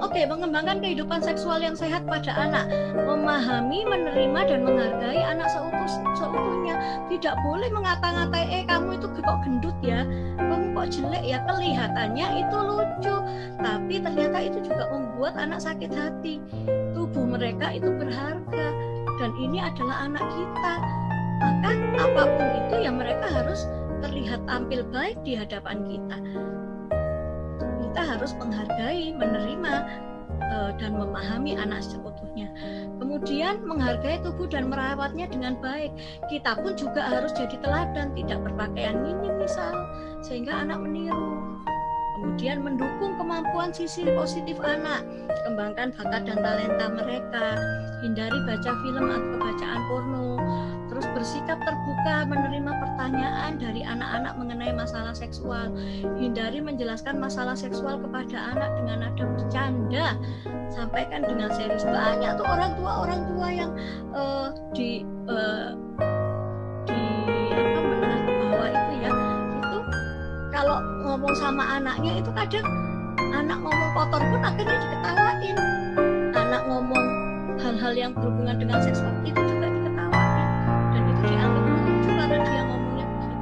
S1: Oke, mengembangkan kehidupan seksual yang sehat pada anak, memahami, menerima dan menghargai anak seutuhnya. Tidak boleh mengata-ngatai, kamu itu kok gendut ya, kamu kok jelek ya, kelihatannya itu lucu, tapi ternyata itu juga membuat anak sakit hati. Tubuh mereka itu berharga dan ini adalah anak kita. Maka apapun itu ya mereka harus terlihat tampil baik di hadapan kita. Kita harus menghargai, menerima dan memahami anak seutuhnya. Kemudian menghargai tubuh dan merawatnya dengan baik. Kita pun juga harus jadi teladan, tidak berpakaian minim misal, sehingga anak meniru. Kemudian mendukung kemampuan sisi positif anak, kembangkan bakat dan talenta mereka, hindari baca film atau bacaan porno, terus bersikap terbuka menerima pertanyaan dari anak-anak mengenai masalah seksual, hindari menjelaskan masalah seksual kepada anak dengan nada bercanda, sampaikan dengan serius. Banyak tuh orang tua yang menengah ke bawah itu ya, itu kalau ngomong sama anaknya itu kadang anak ngomong kotor pun akhirnya diketawain, anak ngomong hal-hal yang berhubungan dengan seksual itu juga diketawain, dan itu dianggap lucu karena dia ngomongnya begitu.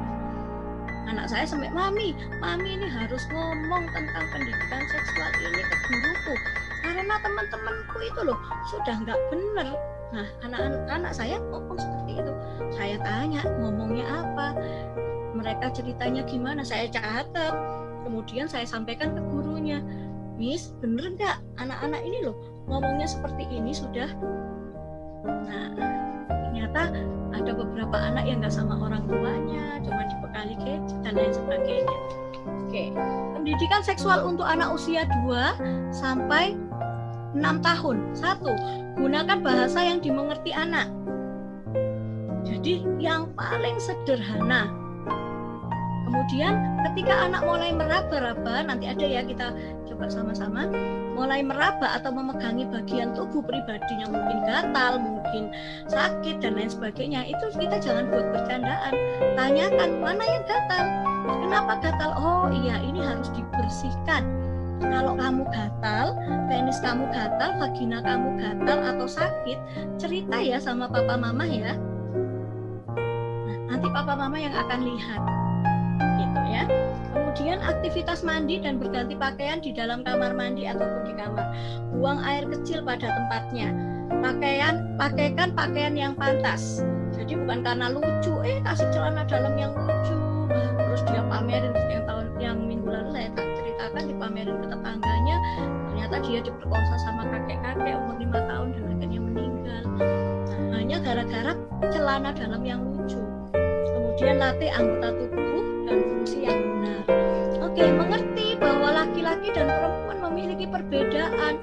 S1: Anak saya sampai, mami ini harus ngomong tentang pendidikan seksual ini ke guruku karena teman-temanku itu loh sudah nggak bener. Nah, anak saya ngomong seperti itu. Saya tanya ngomongnya apa, mereka ceritanya gimana, saya catat, kemudian saya sampaikan ke gurunya. Miss, bener nggak anak-anak ini loh ngomongnya seperti ini sudah. Nah, ternyata ada beberapa anak yang nggak sama orang tuanya, cuma dibekali gadget dan lain sebagainya. Oke, pendidikan seksual untuk anak usia 2 sampai 6 tahun. 1. Gunakan bahasa yang dimengerti anak. Jadi yang paling sederhana. Kemudian ketika anak mulai meraba-raba, nanti ada ya kita coba sama-sama, mulai meraba atau memegangi bagian tubuh pribadinya, mungkin gatal, mungkin sakit dan lain sebagainya, itu kita jangan buat bercandaan. Tanyakan, mana yang gatal? Kenapa gatal? Oh iya, ini harus dibersihkan. Kalau kamu gatal, penis kamu gatal, vagina kamu gatal atau sakit, cerita ya sama papa mama ya. Nah, nanti papa mama yang akan lihat. Gitu ya. Kemudian aktivitas mandi dan berganti pakaian di dalam kamar mandi ataupun di kamar. Buang air kecil pada tempatnya. Pakaikan pakaian yang pantas. Jadi bukan karena lucu, kasih celana dalam yang lucu, terus dia pamerin. Yang minggu lalu saya ceritakan, dipamerin ke tetangganya, ternyata dia diperkosa sama kakek-kakek umur 5 tahun dan akhirnya meninggal. Nah, hanya gara-gara celana dalam yang lucu. Kemudian latih anggota tubuh dan fungsi yang benar. Oke, mengerti bahwa laki-laki dan perempuan memiliki perbedaan,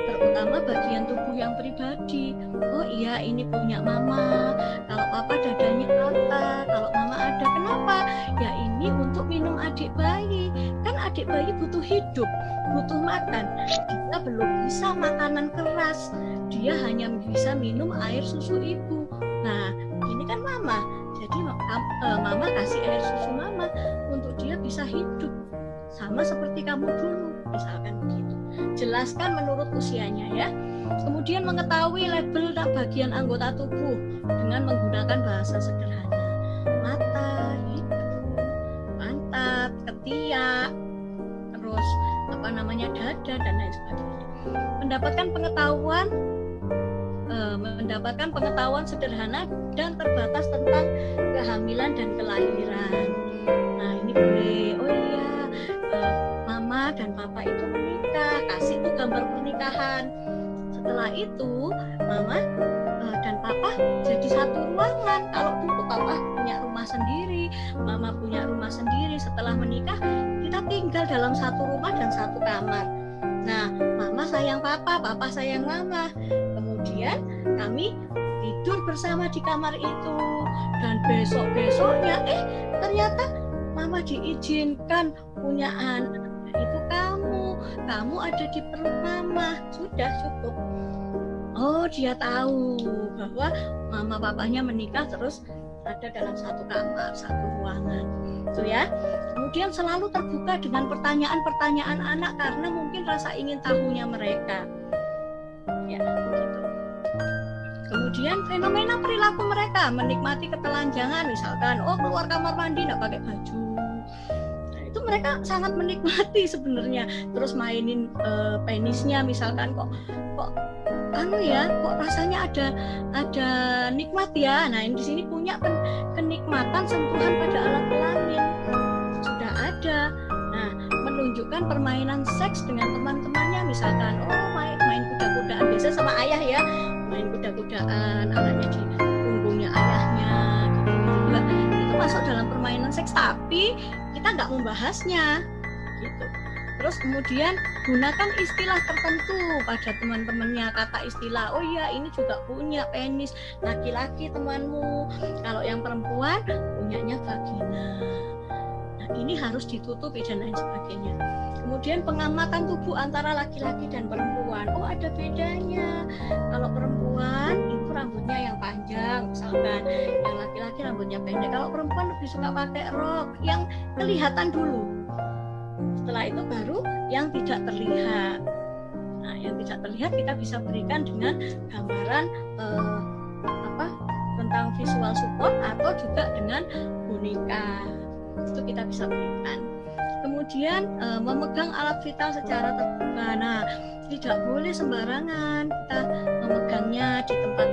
S1: terutama terutama bagian tubuh yang pribadi. Oh iya, ini punya mama, kalau papa dadanya rata, kalau mama ada. Kenapa? Ya ini untuk minum adik bayi. Kan adik bayi butuh hidup, butuh makan. Dia belum bisa makanan keras, dia hanya bisa minum air susu ibu. Nah, ini kan mama. Jadi mama kasih air susu mama untuk dia bisa hidup. Sama seperti kamu dulu, misalkan begitu. Jelaskan menurut usianya ya. Kemudian mengetahui label bagian anggota tubuh dengan menggunakan bahasa sederhana. Mata, hidung, pantat, ketiak, terus dada dan lain sebagainya. Mendapatkan pengetahuan sederhana dan terbatas tentang kehamilan dan kelahiran. Nah, ini boleh. Oh iya, mama dan papa itu menikah, kasih tuh gambar pernikahan. Setelah itu mama dan papa jadi satu ruangan. Kalau dulu papa punya rumah sendiri, mama punya rumah sendiri. Setelah menikah kita tinggal dalam satu rumah dan satu kamar. Nah, mama sayang papa, papa sayang mama. Kemudian kami tidur bersama di kamar itu. Dan besok-besoknya ternyata mama diizinkan punya anak. Itu kamu ada di perut mama. Sudah cukup. Oh, dia tahu bahwa mama papanya menikah terus ada dalam satu kamar, satu ruangan. Itu ya. Kemudian selalu terbuka dengan pertanyaan-pertanyaan anak karena mungkin rasa ingin tahunya mereka. Ya, begitu. Kemudian fenomena perilaku mereka, menikmati ketelanjangan, misalkan, keluar kamar mandi nggak pakai baju. Nah, itu mereka sangat menikmati sebenarnya. Terus mainin penisnya, misalkan kok rasanya ada nikmat ya. Nah, ini di sini punya kenikmatan sentuhan pada alat kelamin. Sudah ada. Nah, menunjukkan permainan seks dengan teman-temannya, misalkan main kuda-kudaan biasa sama ayah ya, main kuda-kudaan, anaknya di punggungnya ayahnya gitu juga. Itu masuk dalam permainan seks, tapi kita nggak membahasnya gitu. Terus kemudian gunakan istilah tertentu pada teman-temannya, kata istilah, oh iya ini juga punya penis, laki-laki temanmu, kalau yang perempuan punyanya vagina. Nah, ini harus ditutupi dan lain sebagainya. Kemudian pengamatan tubuh antara laki-laki dan perempuan. Oh, ada bedanya. Kalau perempuan itu rambutnya yang panjang, misalkan, yang laki-laki rambutnya pendek. Kalau perempuan lebih suka pakai rok yang kelihatan dulu. Setelah itu baru yang tidak terlihat. Nah, yang tidak terlihat kita bisa berikan dengan gambaran tentang visual support atau juga dengan boneka. Itu kita bisa berikan. Kemudian memegang alat vital secara terbuka. Nah, tidak boleh sembarangan kita memegangnya di tempat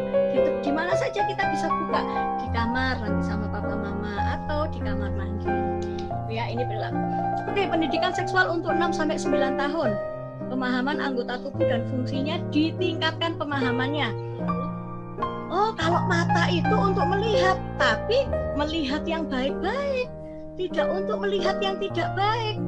S1: di mana saja kita bisa buka, di kamar nanti sama papa mama atau di kamar mandi. Ya, ini berlaku. Oke, pendidikan seksual untuk 6-9 tahun. Pemahaman anggota tubuh dan fungsinya ditingkatkan pemahamannya. Oh, kalau mata itu untuk melihat, tapi melihat yang baik-baik, tidak untuk melihat yang tidak baik.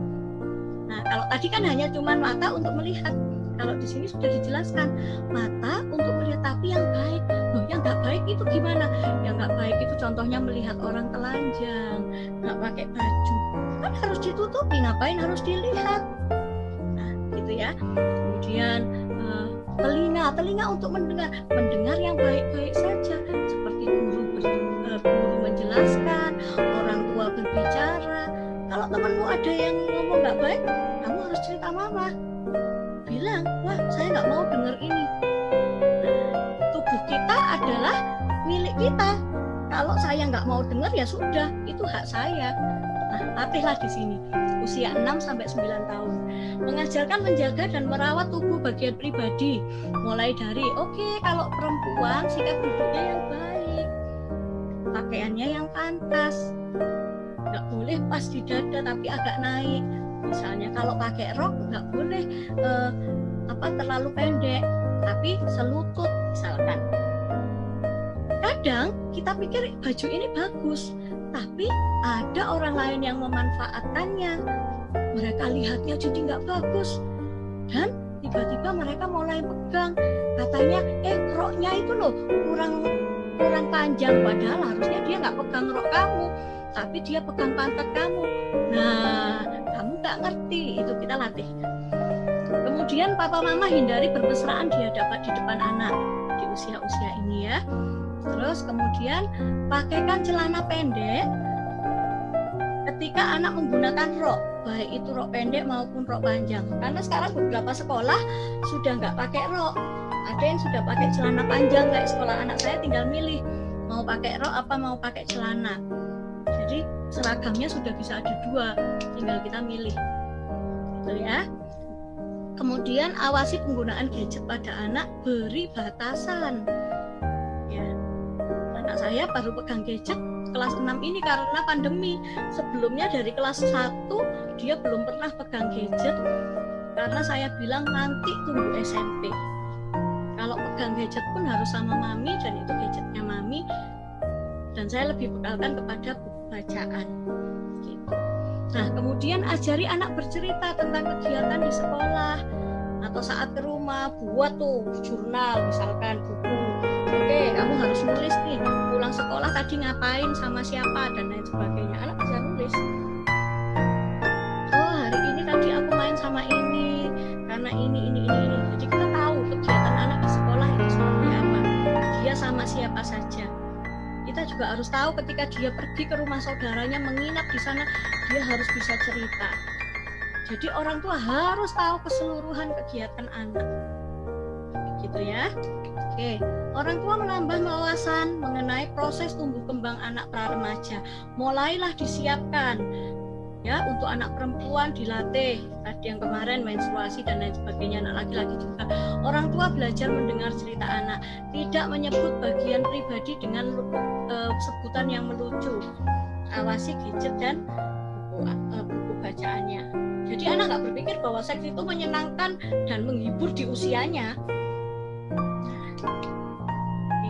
S1: Nah, kalau tadi kan hanya cuma mata untuk melihat. Kalau di sini sudah dijelaskan, mata untuk melihat tapi yang baik. Loh, yang nggak baik itu gimana? Yang nggak baik itu contohnya melihat orang telanjang, nggak pakai baju. Kan harus ditutupi, ngapain harus dilihat? Nah, gitu ya. Kemudian telinga untuk mendengar yang baik-baik saja, seperti guru menjelaskan, orang tua berbicara. Kalau temanmu ada yang ngomong nggak baik, kamu harus cerita mama. Bilang, wah saya nggak mau dengar ini. Tubuh kita adalah milik kita. Kalau saya nggak mau dengar ya sudah, itu hak saya. Nah, latihlah di sini usia 6-9 tahun. Mengajarkan menjaga dan merawat tubuh bagian pribadi. Mulai dari kalau perempuan sikap duduknya yang baik, pakaiannya yang pantas, nggak boleh pas di dada tapi agak naik. Misalnya kalau pakai rok nggak boleh terlalu pendek, tapi selutut misalkan. Kadang kita pikir baju ini bagus, tapi ada orang lain yang memanfaatkannya. Mereka lihatnya jadi nggak bagus dan tiba-tiba mereka mulai pegang, katanya roknya itu loh kurang panjang, padahal harusnya dia nggak pegang rok kamu, tapi dia pegang pantat kamu. Nah, kamu nggak ngerti, itu kita latih. Kemudian papa mama hindari bermesraan di depan anak di usia-usia ini ya. Terus kemudian pakaikan celana pendek ketika anak menggunakan rok, baik itu rok pendek maupun rok panjang. Karena sekarang beberapa sekolah sudah nggak pakai rok, ada yang sudah pakai celana panjang. Kayak sekolah anak saya tinggal milih mau pakai rok apa mau pakai celana. Jadi seragamnya sudah bisa ada dua, tinggal kita milih, gitu ya. Kemudian awasi penggunaan gadget pada anak, beri batasan. Ya, anak saya baru pegang gadget kelas 6 ini karena pandemi. Sebelumnya dari kelas 1 dia belum pernah pegang gadget karena saya bilang nanti tunggu SMP. Kalau pegang gadget pun harus sama mami dan itu gadgetnya mami. Dan saya lebih bekalkan kepada buku bacaan. Gitu. Nah, kemudian ajari anak bercerita tentang kegiatan di sekolah atau saat ke rumah, buat tuh jurnal misalkan, buku. Oke, kamu harus nulis nih, pulang sekolah tadi ngapain sama siapa dan lain sebagainya. Anak bisa nulis. Oh, hari ini tadi aku main sama ini karena ini. Jadi kita tahu kegiatan anak di sekolah itu seperti apa. Dia sama siapa saja. Kita juga harus tahu ketika dia pergi ke rumah saudaranya menginap di sana, dia harus bisa cerita. Jadi orang tua harus tahu keseluruhan kegiatan anak. Gitu ya. Oke, orang tua menambah wawasan mengenai proses tumbuh kembang anak pra-remaja. Mulailah disiapkan ya untuk anak perempuan dilatih. Tadi yang kemarin menstruasi dan lain sebagainya, anak laki-laki juga. Orang tua belajar mendengar cerita anak, tidak menyebut bagian pribadi dengan sebutan yang melucu. Awasi gadget dan buku bacaannya. Jadi anak nggak berpikir bahwa seks itu menyenangkan dan menghibur di usianya.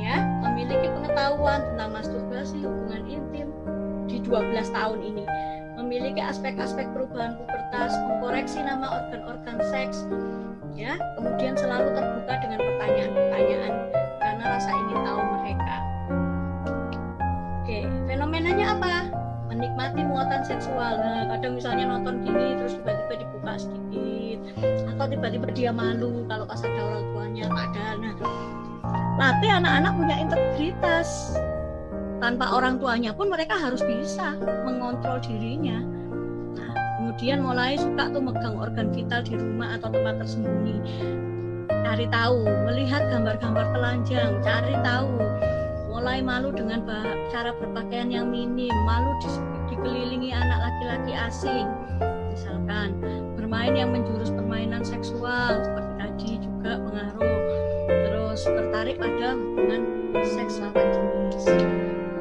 S1: Ya, memiliki pengetahuan tentang masturbasi, hubungan intim di 12 tahun ini. Memiliki aspek-aspek perubahan pubertas, mengkoreksi nama organ-organ seks, ya. Kemudian selalu terbuka dengan pertanyaan-pertanyaan karena rasa ingin tahu mereka. Oke, fenomenanya apa? Menikmati muatan seksual. Nah, kadang misalnya nonton gini terus tiba-tiba dibuka sedikit, atau tiba-tiba dia malu kalau pas ada orang tuanya padahal. Nah, latih anak-anak punya integritas. Tanpa orang tuanya pun mereka harus bisa mengontrol dirinya. Nah, kemudian mulai suka tuh megang organ vital di rumah atau tempat tersembunyi. Cari tahu, melihat gambar-gambar telanjang, cari tahu. Mulai malu dengan cara berpakaian yang minim, malu dikelilingi anak laki-laki asing. Misalkan bermain yang menjurus permainan seksual seperti tadi juga pengaruh. Terus tertarik pada hubungan seks lawan jenis.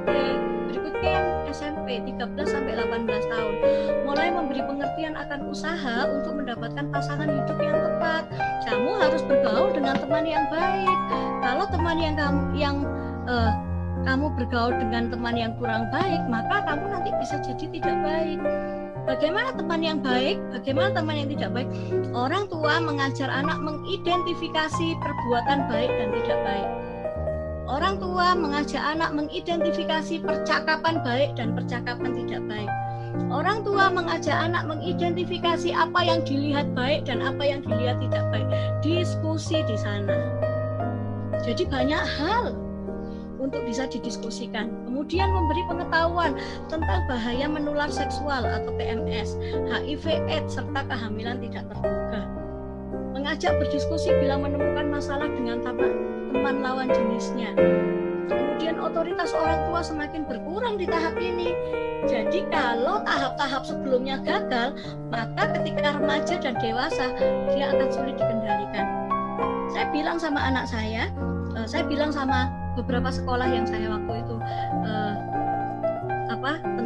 S1: Oke, berikutnya SMP 13 sampai 18 tahun. Mulai memberi pengertian akan usaha untuk mendapatkan pasangan hidup yang tepat. Kamu harus bergaul dengan teman yang baik. Kalau teman yang kamu bergaul dengan teman yang kurang baik, maka kamu nanti bisa jadi tidak baik. Bagaimana teman yang baik? Bagaimana teman yang tidak baik? Orang tua mengajar anak mengidentifikasi perbuatan baik dan tidak baik. Orang tua mengajak anak mengidentifikasi percakapan baik dan percakapan tidak baik. Orang tua mengajak anak mengidentifikasi apa yang dilihat baik dan apa yang dilihat tidak baik. Diskusi di sana. Jadi banyak hal untuk bisa didiskusikan. Kemudian memberi pengetahuan tentang bahaya menular seksual atau PMS, HIV/AIDS serta kehamilan tidak terduga. Mengajak berdiskusi bila menemukan masalah dengan teman lawan jenisnya. Kemudian otoritas orang tua semakin berkurang di tahap ini. Jadi kalau tahap-tahap sebelumnya gagal, maka ketika remaja dan dewasa dia akan sulit dikendalikan. Saya bilang sama anak saya bilang sama beberapa sekolah yang saya waktu itu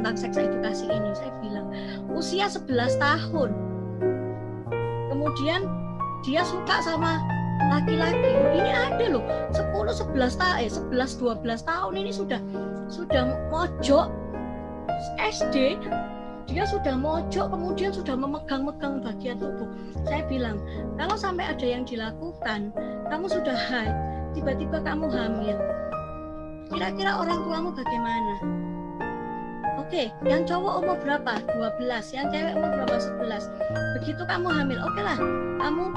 S1: tentang seks edukasi ini, saya bilang usia 11 tahun kemudian dia suka sama laki-laki. Ini ada loh 11-12 tahun ini sudah mojok SD, dia sudah mojok, kemudian sudah memegang-megang bagian tubuh. Saya bilang, kalau sampai ada yang dilakukan, kamu sudah haid, tiba-tiba kamu hamil, kira-kira orang tuamu bagaimana? Oke, yang cowok umur berapa? 12, yang cewek umur berapa? 11. Begitu kamu hamil, oke lah, kamu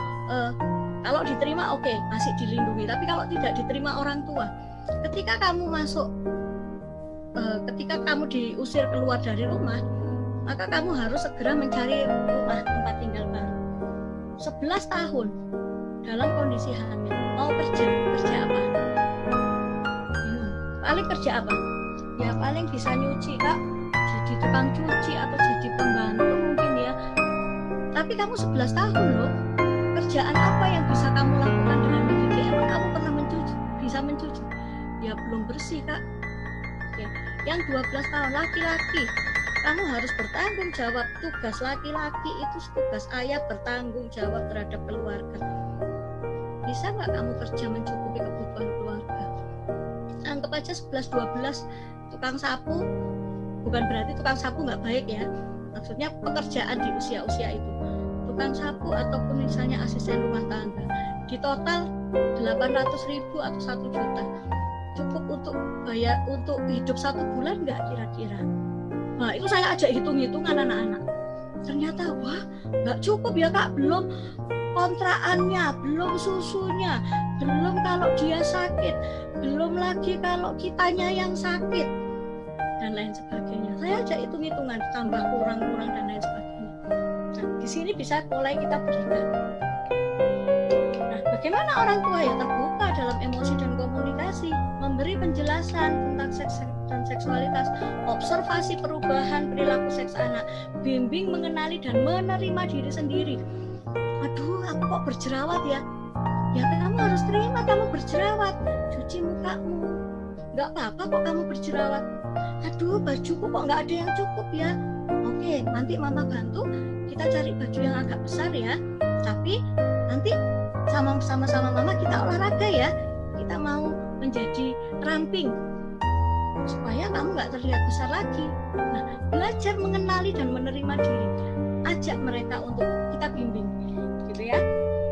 S1: kalau diterima oke, masih dilindungi. Tapi kalau tidak diterima orang tua, ketika kamu masuk, ketika kamu diusir keluar dari rumah, maka kamu harus segera mencari rumah tempat tinggal baru. 11 tahun dalam kondisi hamil, mau kerja apa? Paling kerja apa? Ya paling bisa nyuci, Kak, jadi tukang cuci atau jadi pembantu mungkin ya. Tapi kamu 11 tahun loh, kerjaan apa yang bisa kamu lakukan dengan mencuci? Emang kamu pernah bisa mencuci? Ya belum bersih, Kak. Oke. Yang 12 tahun laki-laki, kamu harus bertanggung jawab. Tugas laki-laki itu tugas ayah, bertanggung jawab terhadap keluarga. Bisa nggak kamu kerja mencukupi kebutuhan keluarga? Anggap aja 11-12 tukang sapu, bukan berarti tukang sapu nggak baik ya, maksudnya pekerjaan di usia-usia itu, tukang sapu ataupun misalnya asisten rumah tangga, di total 800.000 atau 1 juta, cukup untuk bayar untuk hidup 1 bulan nggak kira-kira? Nah itu saya ajak hitung-hitungan anak-anak, ternyata wah nggak cukup ya Kak, belum kontraannya, belum susunya, belum kalau dia sakit, belum lagi kalau kitanya yang sakit dan lain sebagainya. Saya ajak hitung-hitungan, tambah kurang-kurang dan lain sebagainya. Nah di sini bisa mulai kita berikan. Nah bagaimana orang tua ya terbuka dalam emosi dan komunikasi, memberi penjelasan tentang seks dan seksualitas, observasi perubahan perilaku seks anak, bimbing mengenali dan menerima diri sendiri. Aduh, aku kok berjerawat ya? Ya kamu harus terima kamu berjerawat, cuci mukamu. Nggak apa-apa kok kamu berjerawat. Aduh, bajuku kok nggak ada yang cukup ya? Oke, nanti mama bantu, kita cari baju yang agak besar ya. Tapi nanti sama-sama mama kita olahraga ya. Kita mau menjadi ramping supaya kamu nggak terlihat besar lagi. Nah, belajar mengenali dan menerima diri. Ajak mereka untuk kita bimbing, gitu ya.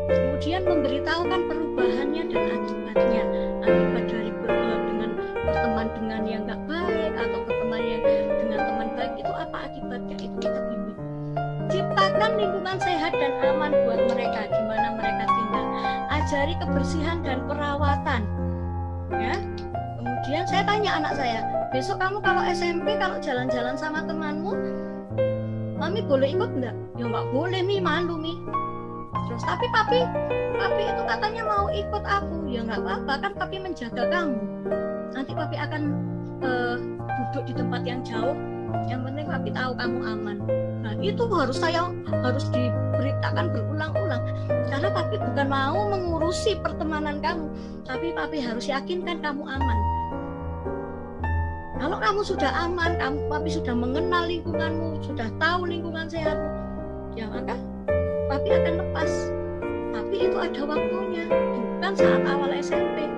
S1: Kemudian memberitahukan perubahannya dan akibatnya. Akibat dari dengan berteman dengan yang nggak baik atau berteman dengan teman baik itu apa akibatnya, itu kita bimbing. Ciptakan lingkungan sehat dan aman buat mereka, di mana mereka tinggal. Ajari kebersihan dan perawatan, ya. Kemudian saya tanya anak saya, besok kamu kalau SMP kalau jalan-jalan sama temanmu, Mami boleh ikut enggak? Ya enggak boleh Mi, malu Mi. Terus tapi papi itu katanya mau ikut aku. Ya enggak apa-apa, kan papi menjaga kamu. Nanti papi akan duduk di tempat yang jauh. Yang penting papi tahu kamu aman. Nah itu harus diberitakan berulang-ulang. Karena papi bukan mau mengurusi pertemanan kamu, tapi papi harus yakinkan kamu aman. Kalau kamu sudah aman, papi sudah mengenal lingkunganmu, sudah tahu lingkungan sehatmu, ya maka papi akan lepas. Tapi itu ada waktunya, bukan saat awal SMP.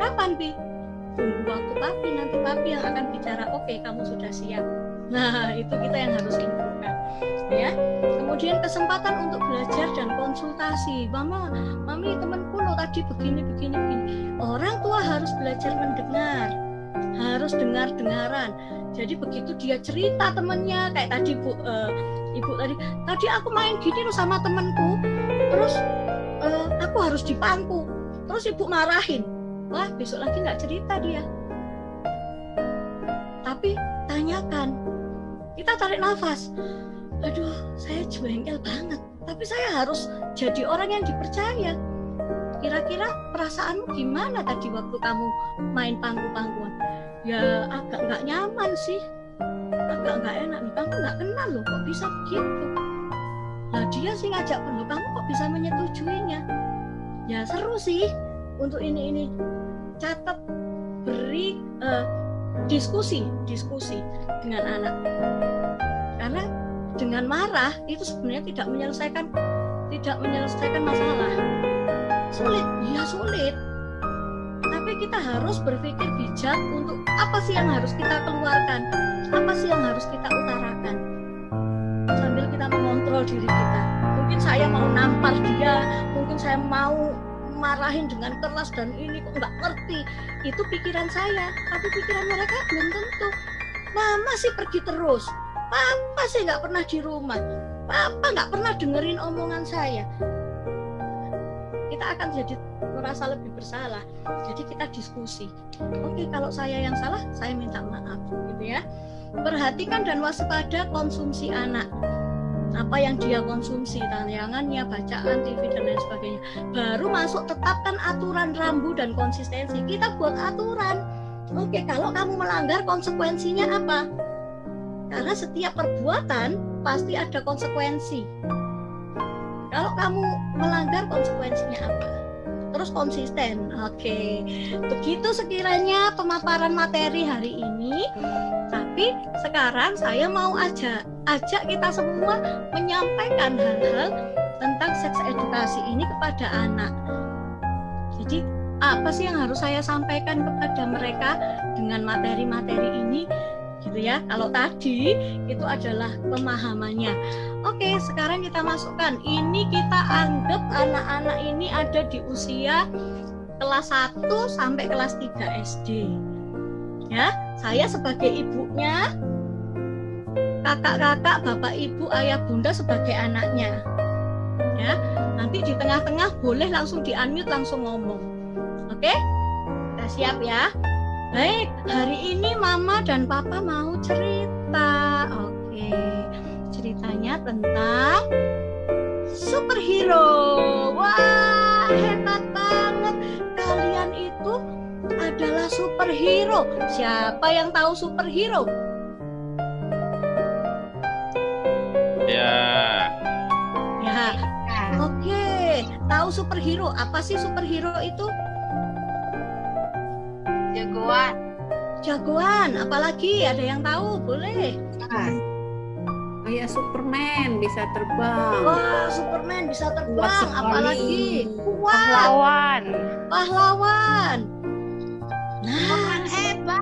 S1: Kapan, Pi? Tunggu waktu papi, nanti papi yang akan bicara, oke, kamu sudah siap. Nah, itu kita yang harus infokan. Ya. Kemudian kesempatan untuk belajar dan konsultasi. Mami, temanku loh tadi begini. Orang tua harus belajar mendengar. Harus dengar-dengaran. Jadi begitu dia cerita temennya, kayak tadi ibu tadi aku main gini loh sama temenku, terus aku harus dipangku, terus ibu marahin, wah besok lagi nggak cerita dia. Tapi tanyakan, kita tarik nafas, aduh saya jengkel banget, tapi saya harus jadi orang yang dipercaya. Kira-kira perasaanmu gimana tadi waktu kamu main pangku-pangkuan? Ya agak nggak nyaman sih, agak nggak enak nih, kamu nggak kenal loh kok bisa begitu. Nah dia sih ngajak loh, kamu kok bisa menyetujuinya? Ya seru sih untuk ini catat, beri diskusi dengan anak, karena dengan marah itu sebenarnya tidak menyelesaikan masalah. Sulit, ya sulit. Tapi kita harus berpikir bijak untuk apa sih yang harus kita keluarkan, apa sih yang harus kita utarakan. mengontrol diri kita. Mungkin saya mau nampar dia, mungkin saya mau marahin dengan keras dan ini kok nggak ngerti. Itu pikiran saya, tapi pikiran mereka belum tentu. Mama sih pergi terus, papa sih nggak pernah di rumah, papa nggak pernah dengerin omongan saya. Kita akan jadi merasa lebih bersalah. Jadi kita diskusi. Oke, kalau saya yang salah, saya minta maaf, gitu ya. Perhatikan dan waspada konsumsi anak. Apa yang dia konsumsi, tayangannya, bacaan, TV dan lain sebagainya. Baru masuk tetapkan aturan rambu dan konsistensi. Kita buat aturan. Oke, kalau kamu melanggar konsekuensinya apa? Karena setiap perbuatan pasti ada konsekuensi. Kalau kamu melanggar konsekuensinya apa? Terus konsisten. Oke. Begitu sekiranya pemaparan materi hari ini. Tapi sekarang saya mau ajak kita semua menyampaikan hal-hal tentang seks edukasi ini kepada anak. Jadi apa sih yang harus saya sampaikan kepada mereka dengan materi-materi ini? Gitu ya. Kalau tadi itu adalah pemahamannya. Oke, sekarang kita masukkan. Ini kita anggap anak-anak ini ada di usia kelas 1 sampai kelas 3 SD. Ya, saya sebagai ibunya, kakak-kakak, bapak ibu, ayah bunda sebagai anaknya. Ya, nanti di tengah-tengah boleh langsung di-unmute, langsung ngomong. Oke? Kita siap ya? Baik, hari ini mama dan papa mau cerita. Oke, ceritanya tentang superhero. Wah, hebat banget. Kalian itu adalah superhero. Siapa yang tahu superhero?
S2: Ya.
S1: Ya. Oke, tahu superhero. Apa sih superhero itu?
S4: Jagoan.
S1: Jagoan, apalagi ada yang tahu? Boleh.
S10: Kayak Superman bisa terbang.
S1: Wah, Superman bisa terbang, apalagi
S6: Pahlawan.
S1: Pahlawan. Nah,
S4: Orang hebat.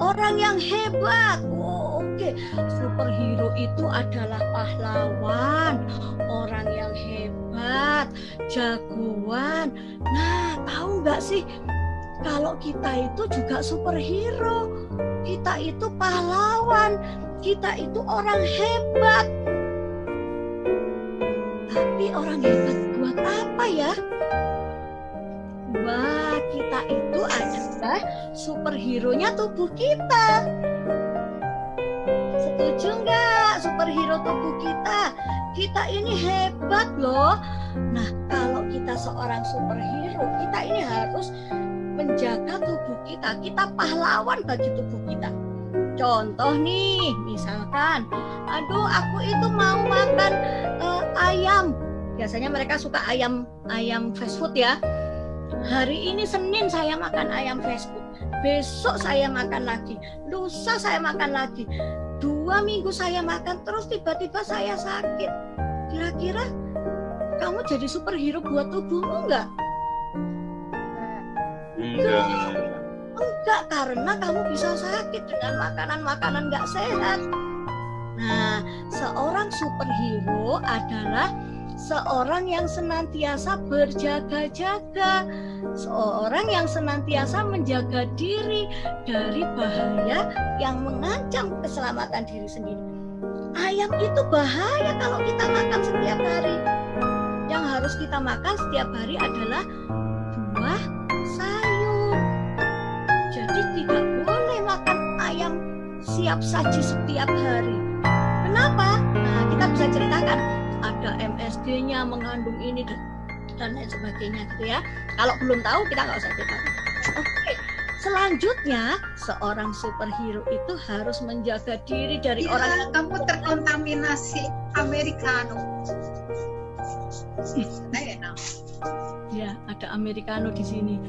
S1: orang yang hebat. Oh, oke. Superhero itu adalah pahlawan, orang yang hebat, jagoan. Nah, tahu nggak sih? Kalau kita itu juga superhero, kita itu pahlawan, kita itu orang hebat. Tapi orang hebat buat apa ya? Wah, kita itu adalah superhero-nya tubuh kita. Setuju nggak? Superhero tubuh kita. Kita ini hebat loh. Nah, kalau kita seorang superhero, kita ini harus menjaga tubuh kita. Kita pahlawan bagi tubuh kita. Contoh nih, misalkan, aduh aku itu mau makan ayam. Biasanya mereka suka ayam fast food ya. Hari ini Senin saya makan ayam fast food. Besok saya makan lagi. Lusa saya makan lagi. 2 minggu saya makan terus tiba-tiba saya sakit. Kira-kira kamu jadi superhero buat tubuhmu enggak? Enggak, karena kamu bisa sakit dengan makanan-makanan enggak sehat. Nah, seorang superhero adalah seorang yang senantiasa berjaga-jaga, seorang yang senantiasa menjaga diri dari bahaya yang mengancam keselamatan diri sendiri. Ayam itu bahaya kalau kita makan setiap hari. Yang harus kita makan setiap hari adalah buah, sayur. Jadi tidak boleh makan ayam siap saji setiap hari. Kenapa? Nah, kita bisa ceritakan. Ada MSG-nya, mengandung ini dan lain sebagainya gitu ya. Kalau belum tahu kita nggak usah cerita. Oke. Selanjutnya, seorang superhero itu harus menjaga diri dari orang yang
S7: kamu terkontaminasi Americano.
S1: Ya, ada Americano di sini.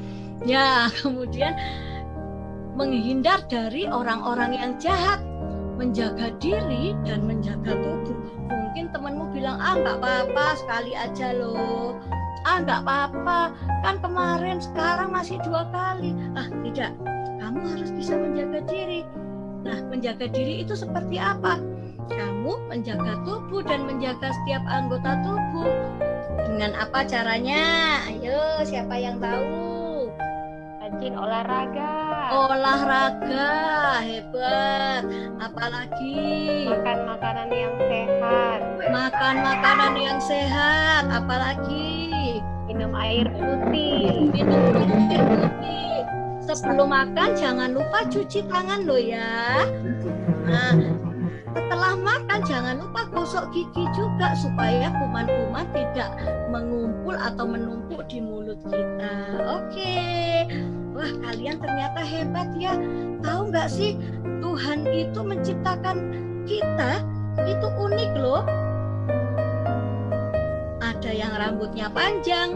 S1: Ya, kemudian menghindar dari orang-orang yang jahat, menjaga diri dan menjaga tubuh. Mungkin temanmu bilang, nggak apa-apa, sekali aja loh. Nggak apa-apa, kan kemarin, sekarang masih 2 kali. Tidak, kamu harus bisa menjaga diri. Nah, menjaga diri itu seperti apa? kamu menjaga tubuh dan menjaga setiap anggota tubuh. Dengan apa caranya? Ayo, siapa yang tahu?
S6: Rajin olahraga.
S1: Olahraga, hebat. Apalagi?
S6: Makan makanan yang sehat.
S1: Makan makanan yang sehat. Apalagi?
S6: Minum air putih.
S1: Minum air putih. Sebelum makan jangan lupa cuci tangan loh ya. Nah, setelah makan jangan lupa gosok gigi juga supaya kuman-kuman tidak mengumpul atau menumpuk di mulut kita. Oke. Wah, kalian ternyata hebat ya. Tahu nggak sih, Tuhan itu menciptakan kita itu unik loh. Ada yang rambutnya panjang,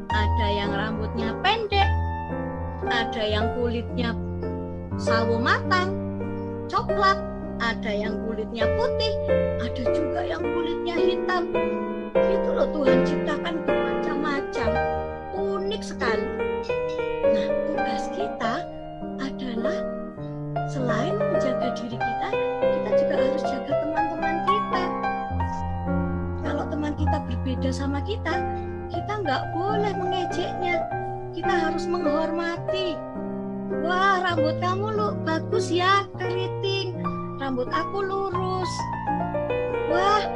S1: ada yang rambutnya pendek, ada yang kulitnya sawo matang, coklat, ada yang kulitnya putih, ada juga yang kulitnya hitam. Itu loh Tuhan ciptakan macam-macam, unik sekali. Nah, tugas kita adalah selain menjaga diri kita juga harus jaga teman-teman kita. Kalau teman kita berbeda sama kita nggak boleh mengejeknya. Kita harus menghormati. Wah, rambut kamu lu bagus ya, keriting. Rambut aku lurus. Wah,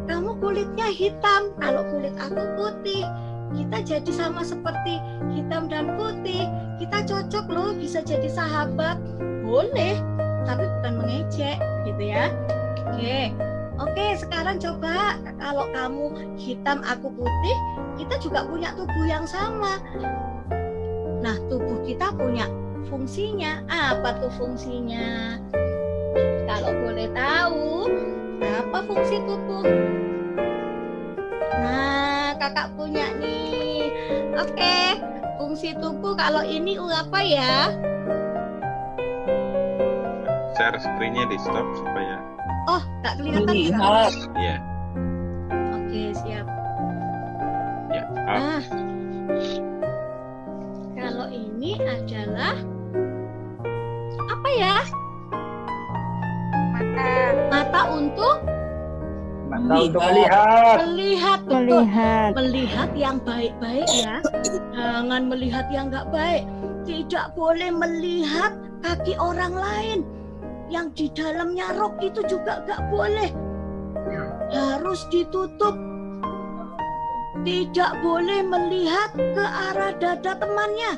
S1: kamu kulitnya hitam, kalau kulit aku putih. Kita jadi sama seperti hitam dan putih. Kita cocok loh, bisa jadi sahabat. Boleh, tapi bukan mengejek, gitu ya. Oke, sekarang coba kalau kamu hitam, aku putih, kita juga punya tubuh yang sama. Nah, tubuh kita punya fungsinya. Apa tuh fungsinya? Kalau boleh tahu, apa fungsi tubuh? Nah, kakak punya nih. Oke, fungsi tubuh kalau ini apa ya?
S2: Share screen-nya di stop supaya.
S1: Oh, nggak kelihatan ya?
S2: Iya.
S1: Oke, siap.
S2: Ya.
S1: Nah, kalau ini adalah apa ya? Mata untuk melihat, betul. Melihat yang baik-baik ya. Jangan melihat yang nggak baik. Tidak boleh melihat kaki orang lain. Yang di dalamnya rok itu juga nggak boleh. Harus ditutup. Tidak boleh melihat ke arah dada temannya.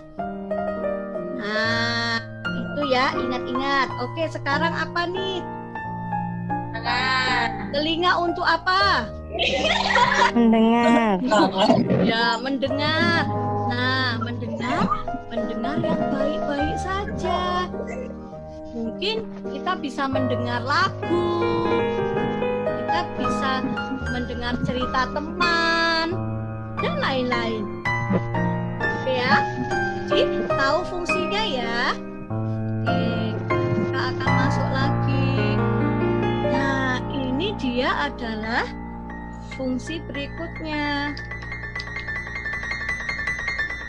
S1: Nah, itu ya, ingat-ingat. Oke, sekarang apa nih? Telinga untuk apa?
S6: Mendengar.
S1: Ya, mendengar. Nah, mendengar yang baik-baik saja. Mungkin kita bisa mendengar lagu, kita bisa mendengar cerita teman, dan lain-lain. Oke ya, jadi tahu fungsinya ya. Oke, kita akan masuk lagi. Nah, ini dia adalah fungsi berikutnya.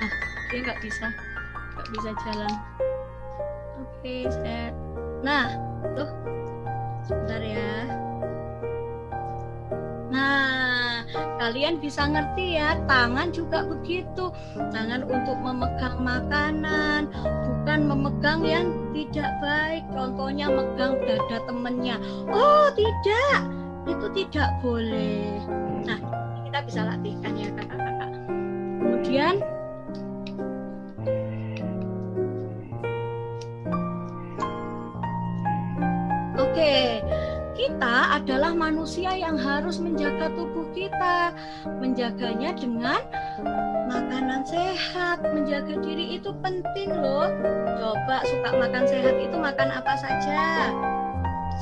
S1: Nah, dia nggak bisa jalan. Oke, set. Nah, tuh, sebentar ya. Nah, kalian bisa ngerti ya, tangan juga begitu. Tangan untuk memegang makanan, bukan memegang yang tidak baik. Contohnya megang dada temennya. Oh, tidak. Itu tidak boleh. Nah, kita bisa latihkan ya kakak-kakak. Kemudian oke, kita adalah manusia yang harus menjaga tubuh kita, menjaganya dengan makanan sehat. Menjaga diri itu penting loh. Coba suka makan sehat itu makan apa saja?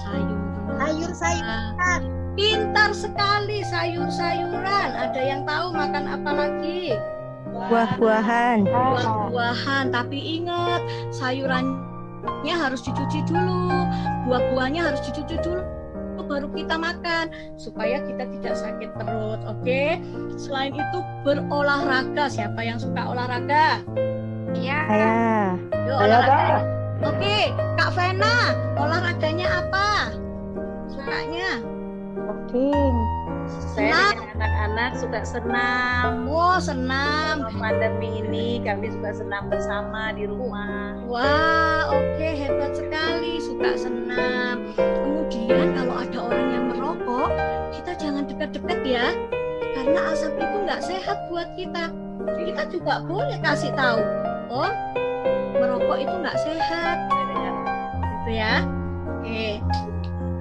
S1: Sayur-sayuran. Pintar sekali, sayur-sayuran. Ada yang tahu makan apa lagi?
S6: Buah-buahan.
S1: Buah-buahan. Tapi ingat, sayurannya harus dicuci dulu, buah-buahnya harus dicuci dulu baru kita makan supaya kita tidak sakit perut. Oke. Selain itu berolahraga. Siapa yang suka olahraga?
S6: Iya.
S1: Yuk, olahraga. Oke, Kak Vena, olahraganya apa? kakaknya?
S10: Jogging.
S1: Senam.
S10: Saya dengan anak-anak suka senam.
S1: Oh, senam.
S10: Pandemi ini kami suka senam bersama di rumah.
S1: Wah, oke, hebat sekali, suka senam. Kemudian kalau ada orang yang merokok, kita jangan dekat-dekat ya, karena asap itu nggak sehat buat kita. Kita juga boleh kasih tahu, oh, merokok itu nggak sehat, gitu ya. Oke,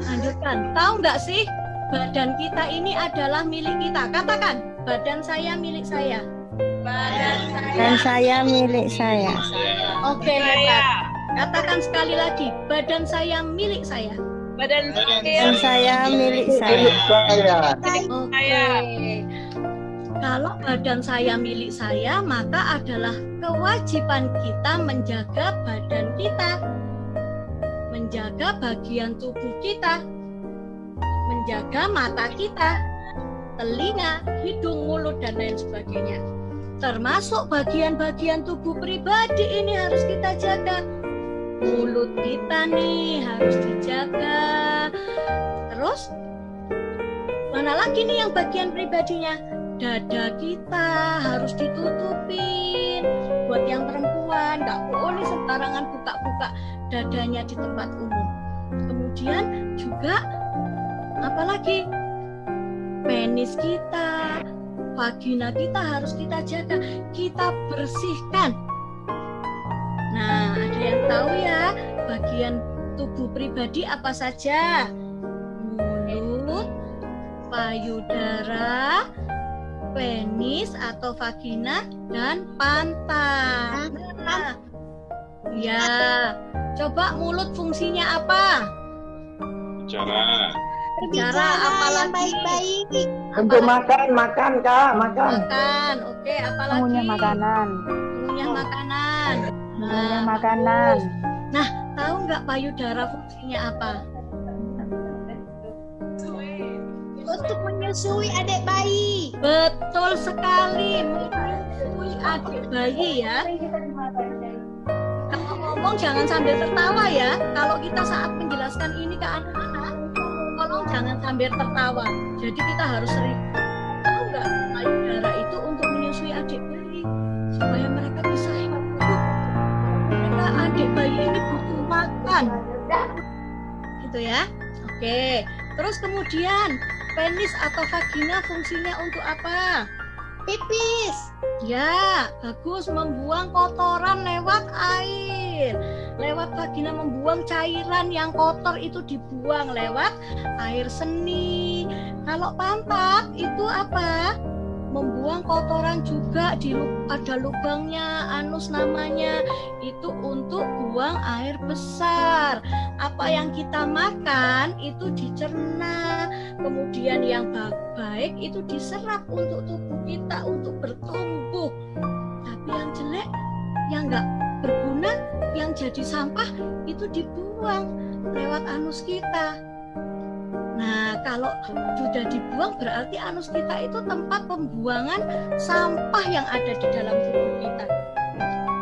S1: lanjutkan. Tahu nggak sih, badan kita ini adalah milik kita. Katakan, badan saya milik saya.
S6: Dan saya milik saya.
S1: Oke, hebat. Katakan sekali lagi, badan saya milik saya.
S6: Dan saya milik saya.
S1: Oke. Kalau badan saya milik saya, maka adalah kewajiban kita menjaga badan kita, menjaga bagian tubuh kita, menjaga mata kita, telinga, hidung, mulut, dan lain sebagainya. Termasuk bagian-bagian tubuh pribadi ini harus kita jaga. Mulut kita nih harus dijaga. Terus mana lagi nih yang bagian pribadinya? Dada kita harus ditutupin. Buat yang perempuan nggak boleh sembarangan buka-buka dadanya di tempat umum. Kemudian juga apalagi penis kita, vagina kita harus kita jaga, kita bersihkan. Nah, ada yang tahu ya bagian tubuh pribadi apa saja? Mulut, payudara, penis atau vagina, dan pantat. Nah, ya, coba mulut fungsinya apa?
S2: Bicara.
S1: Bicara apalagi?
S6: Baik-baik.
S11: Untuk makan Kak, makan.
S1: Makan, oke, apalagi?
S6: Mengunyah makanan.
S1: Mengunyah makanan.
S6: Mengunyah makanan.
S1: Nah, tahu nggak payudara fungsinya apa?
S6: Untuk menyusui adik bayi.
S1: Betul sekali, menyusui adik bayi ya. Kalau ngomong jangan sambil tertawa ya. Kalau kita saat menjelaskan ini ke anak-anak, tolong jangan sambil tertawa. Jadi kita harus sering. Tahu nggak, payudara itu untuk menyusui adik bayi supaya mereka bisa hidup. Mereka adik bayi ini butuh makan, gitu ya. Oke. Terus kemudian penis atau vagina fungsinya untuk apa?
S6: Pipis.
S1: Ya, bagus, membuang kotoran lewat air. Lewat vagina membuang cairan yang kotor itu dibuang lewat air seni. Kalau pantat itu apa? Membuang kotoran juga, ada lubangnya, anus namanya, itu untuk buang air besar. Apa yang kita makan itu dicerna, kemudian yang baik itu diserap untuk tubuh kita untuk bertumbuh. Tapi yang jelek, yang nggak berguna, yang jadi sampah itu dibuang lewat anus kita. Nah, kalau sudah dibuang berarti anus kita itu tempat pembuangan sampah yang ada di dalam tubuh kita.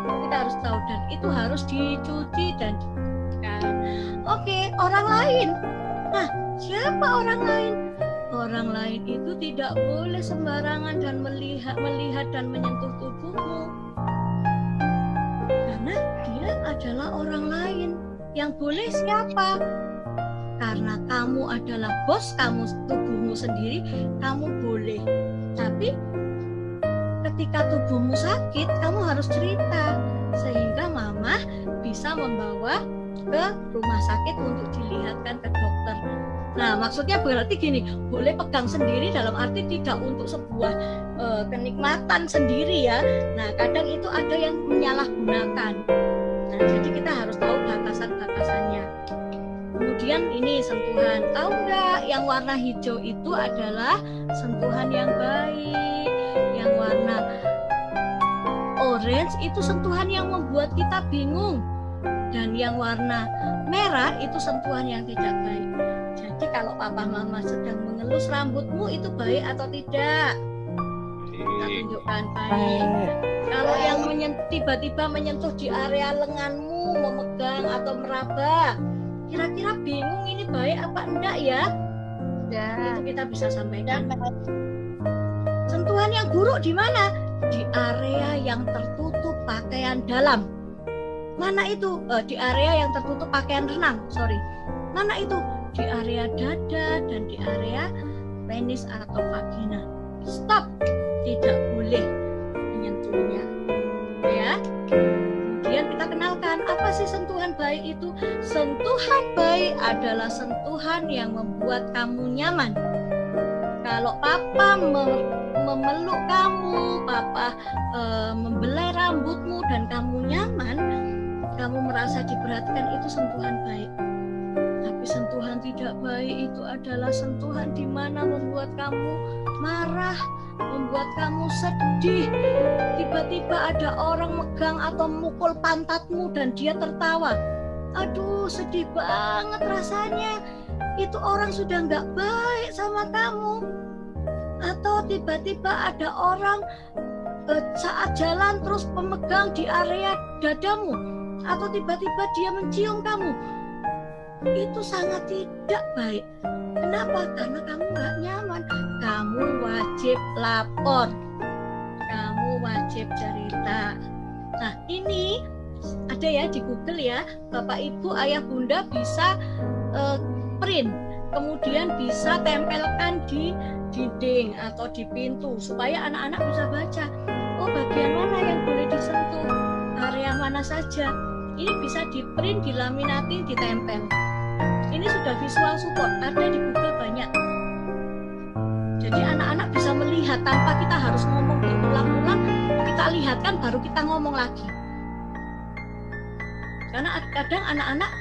S1: Kita harus tahu, dan itu harus dicuci dan dibersihkan. Oke, orang lain. Nah, siapa orang lain? Orang lain itu tidak boleh sembarangan dan melihat dan menyentuh tubuhmu. Karena dia adalah orang lain. Yang boleh siapa? Karena kamu adalah bos kamu, tubuhmu sendiri, kamu boleh. Tapi ketika tubuhmu sakit, kamu harus cerita sehingga mama bisa membawa ke rumah sakit untuk dilihatkan ke dokter. Nah, maksudnya berarti gini, boleh pegang sendiri dalam arti tidak untuk sebuah kenikmatan sendiri ya. Nah, kadang itu ada yang menyalahgunakan. Nah, jadi kita harus tahu batasan-batasannya. Kemudian ini sentuhan. Tahu nggak yang warna hijau itu adalah sentuhan yang baik. Yang warna orange itu sentuhan yang membuat kita bingung. Dan yang warna merah itu sentuhan yang tidak baik. Jadi kalau papa mama sedang mengelus rambutmu itu baik atau tidak? Kita tunjukkan baik. Kalau yang tiba-tiba menyentuh di area lenganmu, memegang atau meraba, kira-kira bingung ini baik apa enggak ya? Itu kita bisa sampaikan. Sentuhan yang buruk di mana? Di area yang tertutup pakaian dalam. Mana itu? Di area yang tertutup pakaian renang. Mana itu? Di area dada dan di area penis atau vagina. Stop, tidak boleh menyentuhnya. Ya. Kemudian kita kenalkan apa sih sentuhan baik itu? Sentuhan baik adalah sentuhan yang membuat kamu nyaman. Kalau papa memeluk kamu, papa membelai rambutmu dan kamu nyaman, kamu merasa diperhatikan, itu sentuhan baik. Tapi sentuhan tidak baik itu adalah sentuhan di mana membuat kamu marah, membuat kamu sedih. Tiba-tiba ada orang megang atau mukul pantatmu dan dia tertawa. Aduh, sedih banget rasanya. Itu orang sudah nggak baik sama kamu. Atau tiba-tiba ada orang saat jalan terus memegang di area dadamu. Atau tiba-tiba dia mencium kamu. Itu sangat tidak baik. Kenapa? Karena kamu nggak nyaman. Kamu wajib lapor. Kamu wajib cerita. Nah, ini ada ya di Google ya. Bapak, Ibu, Ayah, Bunda bisa print. Kemudian bisa tempelkan di dinding atau di pintu supaya anak-anak bisa baca. Oh, bagian mana yang boleh disentuh? Area mana saja? Ini bisa di print, dilaminating, ditempel. Ini sudah visual support, ada di Google banyak. Jadi anak-anak bisa melihat tanpa kita harus ngomong berulang-ulang, kita lihatkan baru kita ngomong lagi. Karena kadang anak-anak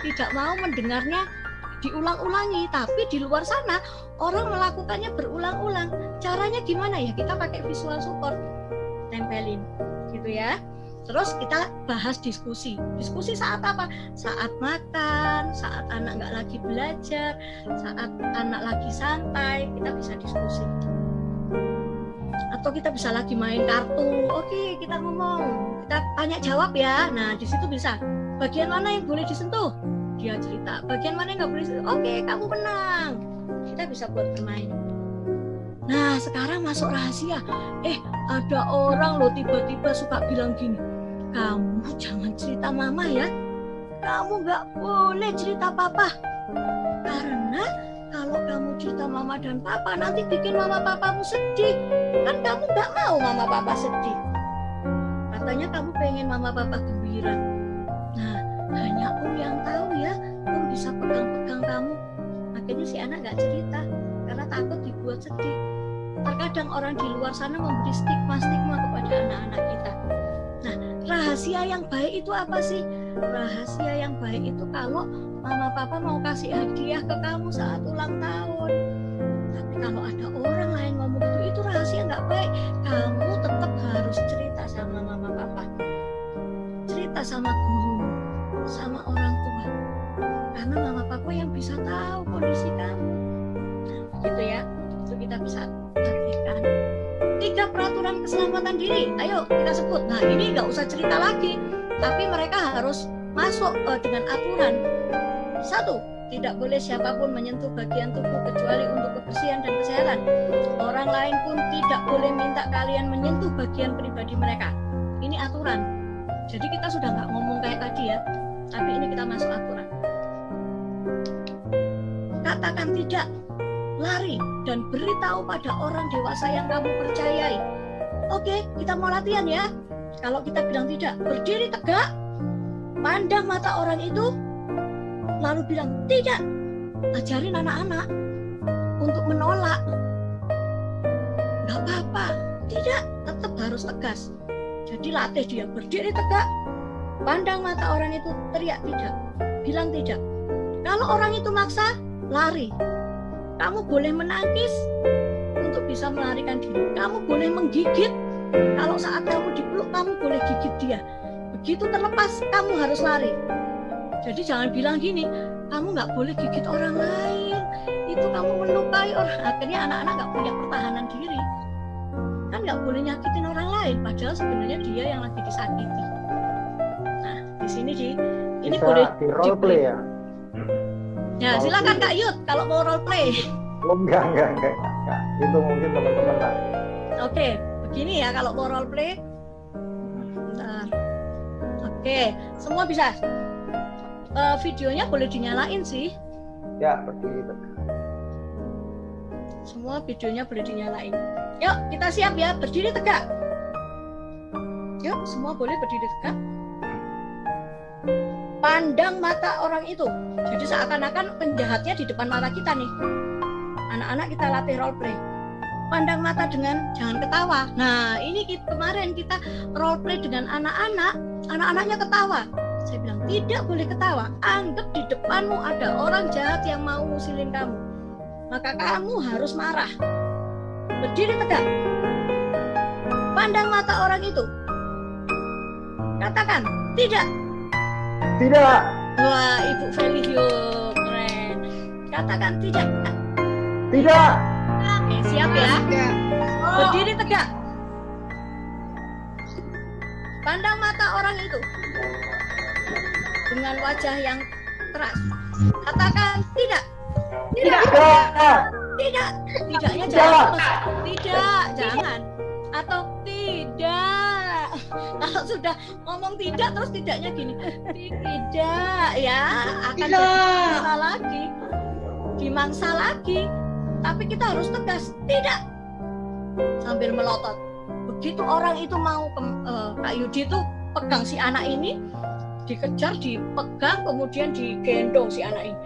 S1: tidak mau mendengarnya diulang-ulangi, tapi di luar sana orang melakukannya berulang-ulang. Caranya gimana ya? Kita pakai visual support, tempelin, gitu ya. Terus kita bahas diskusi. Diskusi saat apa? Saat makan, saat anak nggak lagi belajar, saat anak lagi santai, kita bisa diskusi. Atau kita bisa lagi main kartu. Oke, kita ngomong, kita tanya jawab ya. Nah, di situ bisa. Bagian mana yang boleh disentuh? Dia cerita. Bagian mana yang nggak boleh disentuh? Oke, kamu menang. Kita bisa buat bermain. Nah, sekarang masuk rahasia. Ada orang loh tiba-tiba suka bilang gini, kamu jangan cerita mama ya, kamu nggak boleh cerita papa, karena kalau kamu cerita mama dan papa nanti bikin mama papamu sedih, kan kamu nggak mau mama papa sedih, katanya kamu pengen mama papa gembira. Nah, hanya Om yang tahu ya, Om bisa pegang-pegang kamu. Akhirnya si anak nggak cerita karena takut dibuat sedih. Terkadang orang di luar sana memberi stigma-stigma kepada anak-anak kita. Nah, rahasia yang baik itu apa sih? Rahasia yang baik itu kalau mama papa mau kasih hadiah ke kamu saat ulang tahun. Tapi kalau ada orang lain ngomong itu rahasia nggak baik. Kamu tetap harus cerita sama mama papa. Cerita sama guru, sama orang tua. Karena mama papa yang bisa tahu kondisi kamu. Nah, gitu ya. Itu kita bisa artikan. 3 peraturan keselamatan diri. Ayo kita sebut. Nah, ini nggak usah cerita lagi, tapi mereka harus masuk dengan aturan. 1. Tidak boleh siapapun menyentuh bagian tubuh kecuali untuk kebersihan dan kesehatan. Orang lain pun tidak boleh minta kalian menyentuh bagian pribadi mereka. Ini aturan. Jadi kita sudah nggak ngomong kayak tadi ya, tapi ini kita masuk aturan. Katakan tidak. Lari dan beritahu pada orang dewasa yang kamu percayai. Oke, kita mau latihan ya. Kalau kita bilang tidak, berdiri tegak, pandang mata orang itu, lalu bilang tidak. Ajarin anak-anak untuk menolak. Nggak apa-apa, tidak, tetap harus tegas. Jadi latih dia, berdiri tegak, pandang mata orang itu, teriak tidak, bilang tidak. Kalau orang itu maksa, lari. Kamu boleh menangis untuk bisa melarikan diri. Kamu boleh menggigit. Kalau saat kamu dipeluk, kamu boleh gigit dia. Begitu terlepas, kamu harus lari. Jadi jangan bilang gini, kamu nggak boleh gigit orang lain. Itu kamu melukai orang. Akhirnya anak-anak nggak punya pertahanan diri. Kan nggak boleh nyakitin orang lain, padahal sebenarnya dia yang lagi disakiti. Nah, di sini ini
S11: Bisa
S1: boleh
S11: di role play ya?
S1: Ya, silakan Kak Yud kalau mau role play.
S11: Oh, enggak. Itu mungkin teman-teman lah.
S1: Oke, begini ya kalau mau role play. Bentar. Oke, semua bisa. Videonya boleh dinyalain sih.
S11: Ya, berdiri tegak.
S1: Semua videonya boleh dinyalain. Yuk, kita siap ya, berdiri tegak. Yuk, semua boleh berdiri tegak. Pandang mata orang itu. Jadi seakan-akan penjahatnya di depan mata kita nih. Anak-anak kita latih role play. Pandang mata dengan jangan ketawa. Nah, ini kemarin kita role play dengan anak-anak, anak-anaknya ketawa. Saya bilang tidak boleh ketawa. Anggap di depanmu ada orang jahat yang mau ngusilin kamu. Maka kamu harus marah. Berdiri tegak. Pandang mata orang itu. Katakan tidak.
S11: Tidak.
S1: Wah, Ibu Felio keren. Katakan tidak.
S11: Tidak.
S1: Oke, siap ya. Berdiri tegak. Pandang mata orang itu dengan wajah yang keras. Katakan tidak. Tidak. Tidak. Tidaknya jangan. Tidak, jangan. Atau tidak. Kalau sudah ngomong tidak terus tidaknya gini. Tidak ya, akan dimangsa lagi. Dimangsa lagi. Tapi kita harus tegas. Tidak. Sambil melotot. Begitu orang itu mau Kak Yudi itu pegang si anak ini, dikejar, dipegang, kemudian digendong si anak ini.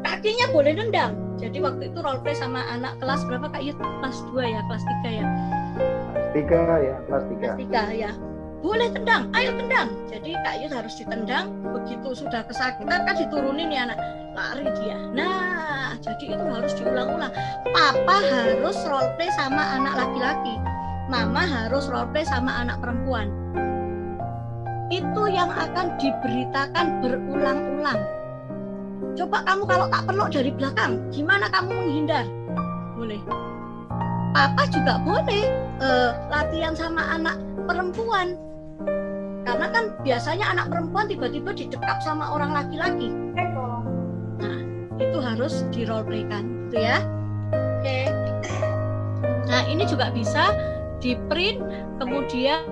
S1: Kakinya boleh nendang. Jadi waktu itu role play sama anak kelas berapa Kak Yud? Kelas 2 ya, kelas 3 ya?
S11: Kelas 3.
S1: Kelas 3 ya. Boleh tendang, ayo tendang. Jadi Kak Yud harus ditendang. Begitu sudah kesakitan kan diturunin ya anak, lari dia. Nah, jadi itu harus diulang-ulang. Papa harus role play sama anak laki-laki. Mama harus role play sama anak perempuan. Itu yang akan diberitakan berulang-ulang. Coba kamu kalau tak peluk dari belakang, gimana kamu menghindar? Boleh. Papa juga boleh latihan sama anak perempuan. Karena kan biasanya anak perempuan tiba-tiba didekap sama orang laki-laki. Nah, itu harus di role playkan, gitu ya. Oke. Nah, ini juga bisa di print kemudian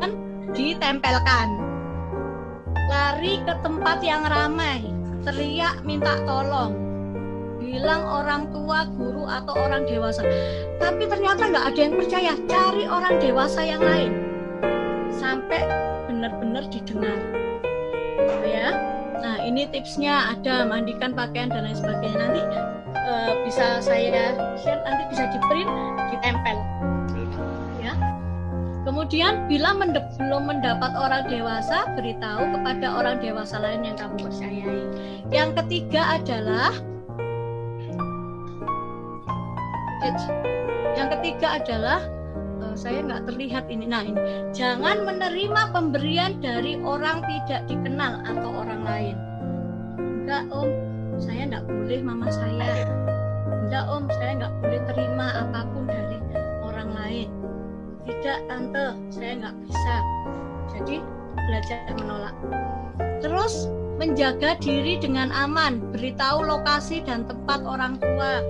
S1: ditempelkan. Lari ke tempat yang ramai, teriak minta tolong, bilang orang tua, guru atau orang dewasa. Tapi ternyata nggak ada yang percaya. Cari orang dewasa yang lain sampai benar-benar didengar. Ya. Nah, ini tipsnya ada, mandikan pakaian dan lain sebagainya. Nanti bisa saya share, nanti bisa di print, ditempel. Ya. Kemudian bila belum mendapat orang dewasa, beritahu kepada orang dewasa lain yang kamu percayai. Yang ketiga adalah saya nggak terlihat ini. Nah, ini jangan menerima pemberian dari orang tidak dikenal atau orang lain. Enggak om, saya nggak boleh mama saya. Enggak om, saya nggak boleh terima apapun dari orang lain. Tidak tante, saya nggak bisa. Jadi belajar menolak. Terus menjaga diri dengan aman, beritahu lokasi dan tempat orang tua,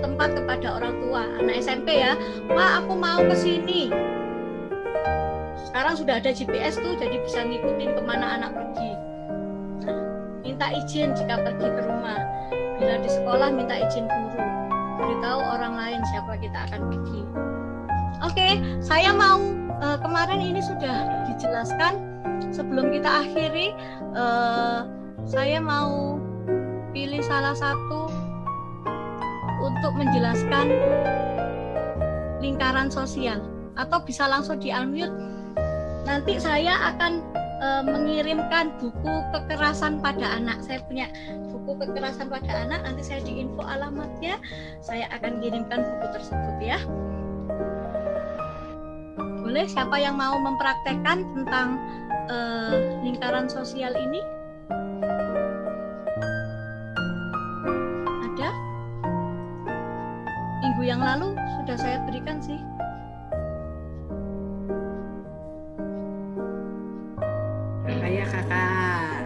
S1: tempat kepada orang tua. Anak SMP ya, Pak aku mau ke sini. Sekarang sudah ada GPS tuh, jadi bisa ngikutin kemana anak pergi. Nah, minta izin jika pergi ke rumah. Bila di sekolah minta izin guru. Beritahu orang lain siapa kita akan pergi. Oke, saya mau kemarin ini sudah dijelaskan. Sebelum kita akhiri, saya mau pilih salah satu untuk menjelaskan lingkaran sosial, atau bisa langsung di unmute. Nanti saya akan mengirimkan buku kekerasan pada anak. Saya punya buku kekerasan pada anak, nanti saya diinfo alamatnya, saya akan kirimkan buku tersebut ya. Boleh, siapa yang mau mempraktekkan tentang lingkaran sosial ini? Ada? Minggu yang lalu sudah saya berikan sih.
S12: Kakak ya kakak.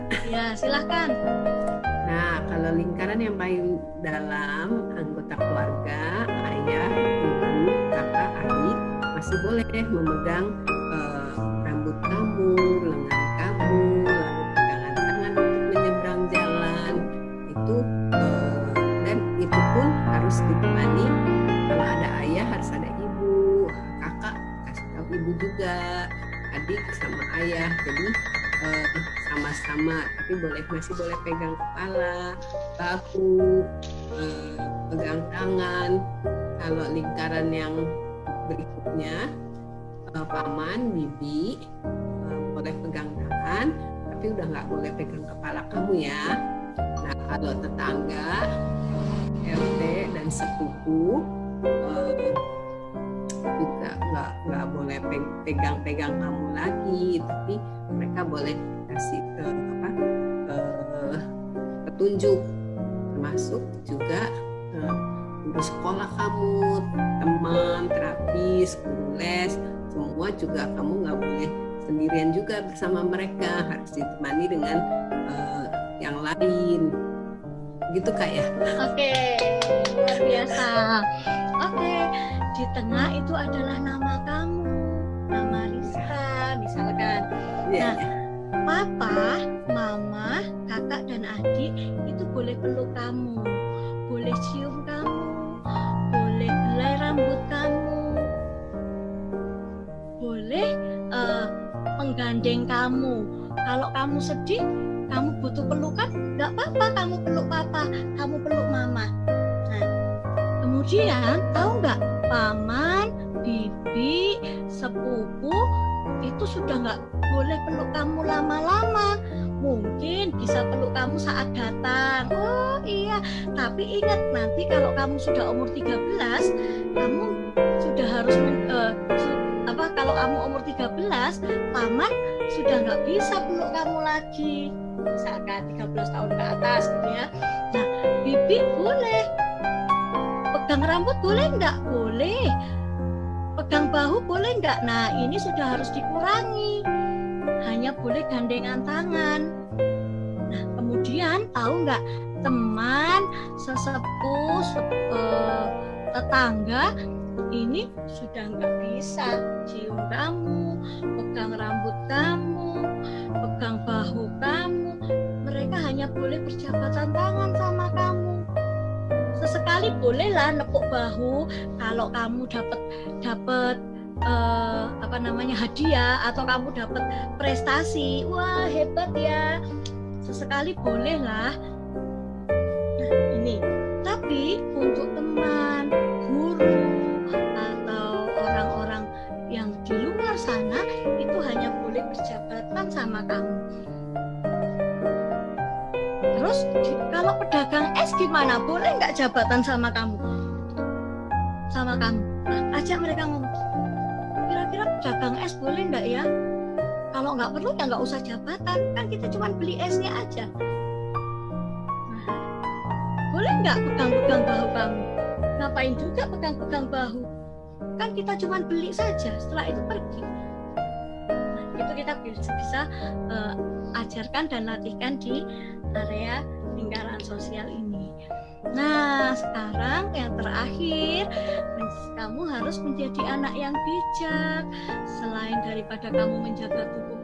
S12: yang paling dalam anggota keluarga, ayah, ibu, kakak, adik, masih boleh memegang rambut kamu, lengan kamu, lalu pegangan tangan untuk menyeberang jalan. Itu dan itu pun harus ditemani. Kalau ada ayah harus ada ibu, kakak kasih tahu ibu juga, adik sama ayah. Jadi sama-sama, tapi masih boleh pegang kepala, bahu, pegang tangan. Kalau lingkaran yang berikutnya, paman, bibi, boleh pegang tangan, tapi udah nggak boleh pegang kepala kamu ya. Nah, kalau tetangga, RT dan sepupu juga nggak boleh pegang-pegang kamu lagi, tapi mereka boleh kasih petunjuk, termasuk juga guru sekolah kamu, teman, terapis, guru les, semua juga kamu nggak boleh sendirian juga bersama mereka, harus ditemani dengan yang lain. Gitu Kak ya?
S1: Oke, luar biasa. Oke, di tengah itu adalah nama kamu, nama Rizka misalkan. Nah, papa, mama, kakak dan adik itu boleh peluk kamu, boleh cium kamu, boleh belai rambut kamu, boleh menggandeng kamu. Kalau kamu sedih, kamu butuh pelukan, nggak apa-apa kamu peluk papa, kamu peluk mama. Nah, kemudian tahu nggak, paman, bibi, sepupu itu sudah nggak boleh peluk kamu lama-lama. Mungkin bisa peluk kamu saat datang. Oh iya, tapi ingat nanti kalau kamu sudah umur 13, kamu sudah harus kalau kamu umur 13, paman sudah nggak bisa peluk kamu lagi. Misalkan 13 tahun ke atas gitu ya. Nah, bibi boleh. Pegang rambut boleh nggak? Boleh. Pegang bahu boleh nggak? Nah, ini sudah harus dikurangi. Hanya boleh gandengan tangan. Nah, kemudian tahu nggak, teman, sesepuh, tetangga, ini sudah nggak bisa cium kamu, pegang rambut kamu, pegang bahu kamu. Mereka hanya boleh berjabatan tangan sama kamu. Sesekali bolehlah nepuk bahu kalau kamu dapat hadiah atau kamu dapat prestasi. Wah, hebat ya. Sesekali bolehlah. Nah, ini. Tapi untuk teman, guru atau orang-orang yang di luar sana itu hanya boleh berjabatan sama kamu. Terus kalau pedagang es gimana? Boleh nggak jabatan sama kamu? Sama kamu. Nah, ajak mereka ngomong. Kira-kira pedagang es boleh nggak ya? Kalau nggak perlu ya nggak usah jabatan. Kan kita cuma beli esnya aja. Nah, boleh nggak pegang-pegang bahu kamu? Ngapain juga pegang-pegang bahu? Kan kita cuma beli saja. Setelah itu pergi. Nah, itu kita bisa ajarkan dan latihkan di area lingkaran sosial ini. Nah, sekarang yang terakhir, kamu harus menjadi anak yang bijak. Selain daripada kamu menjaga tubuh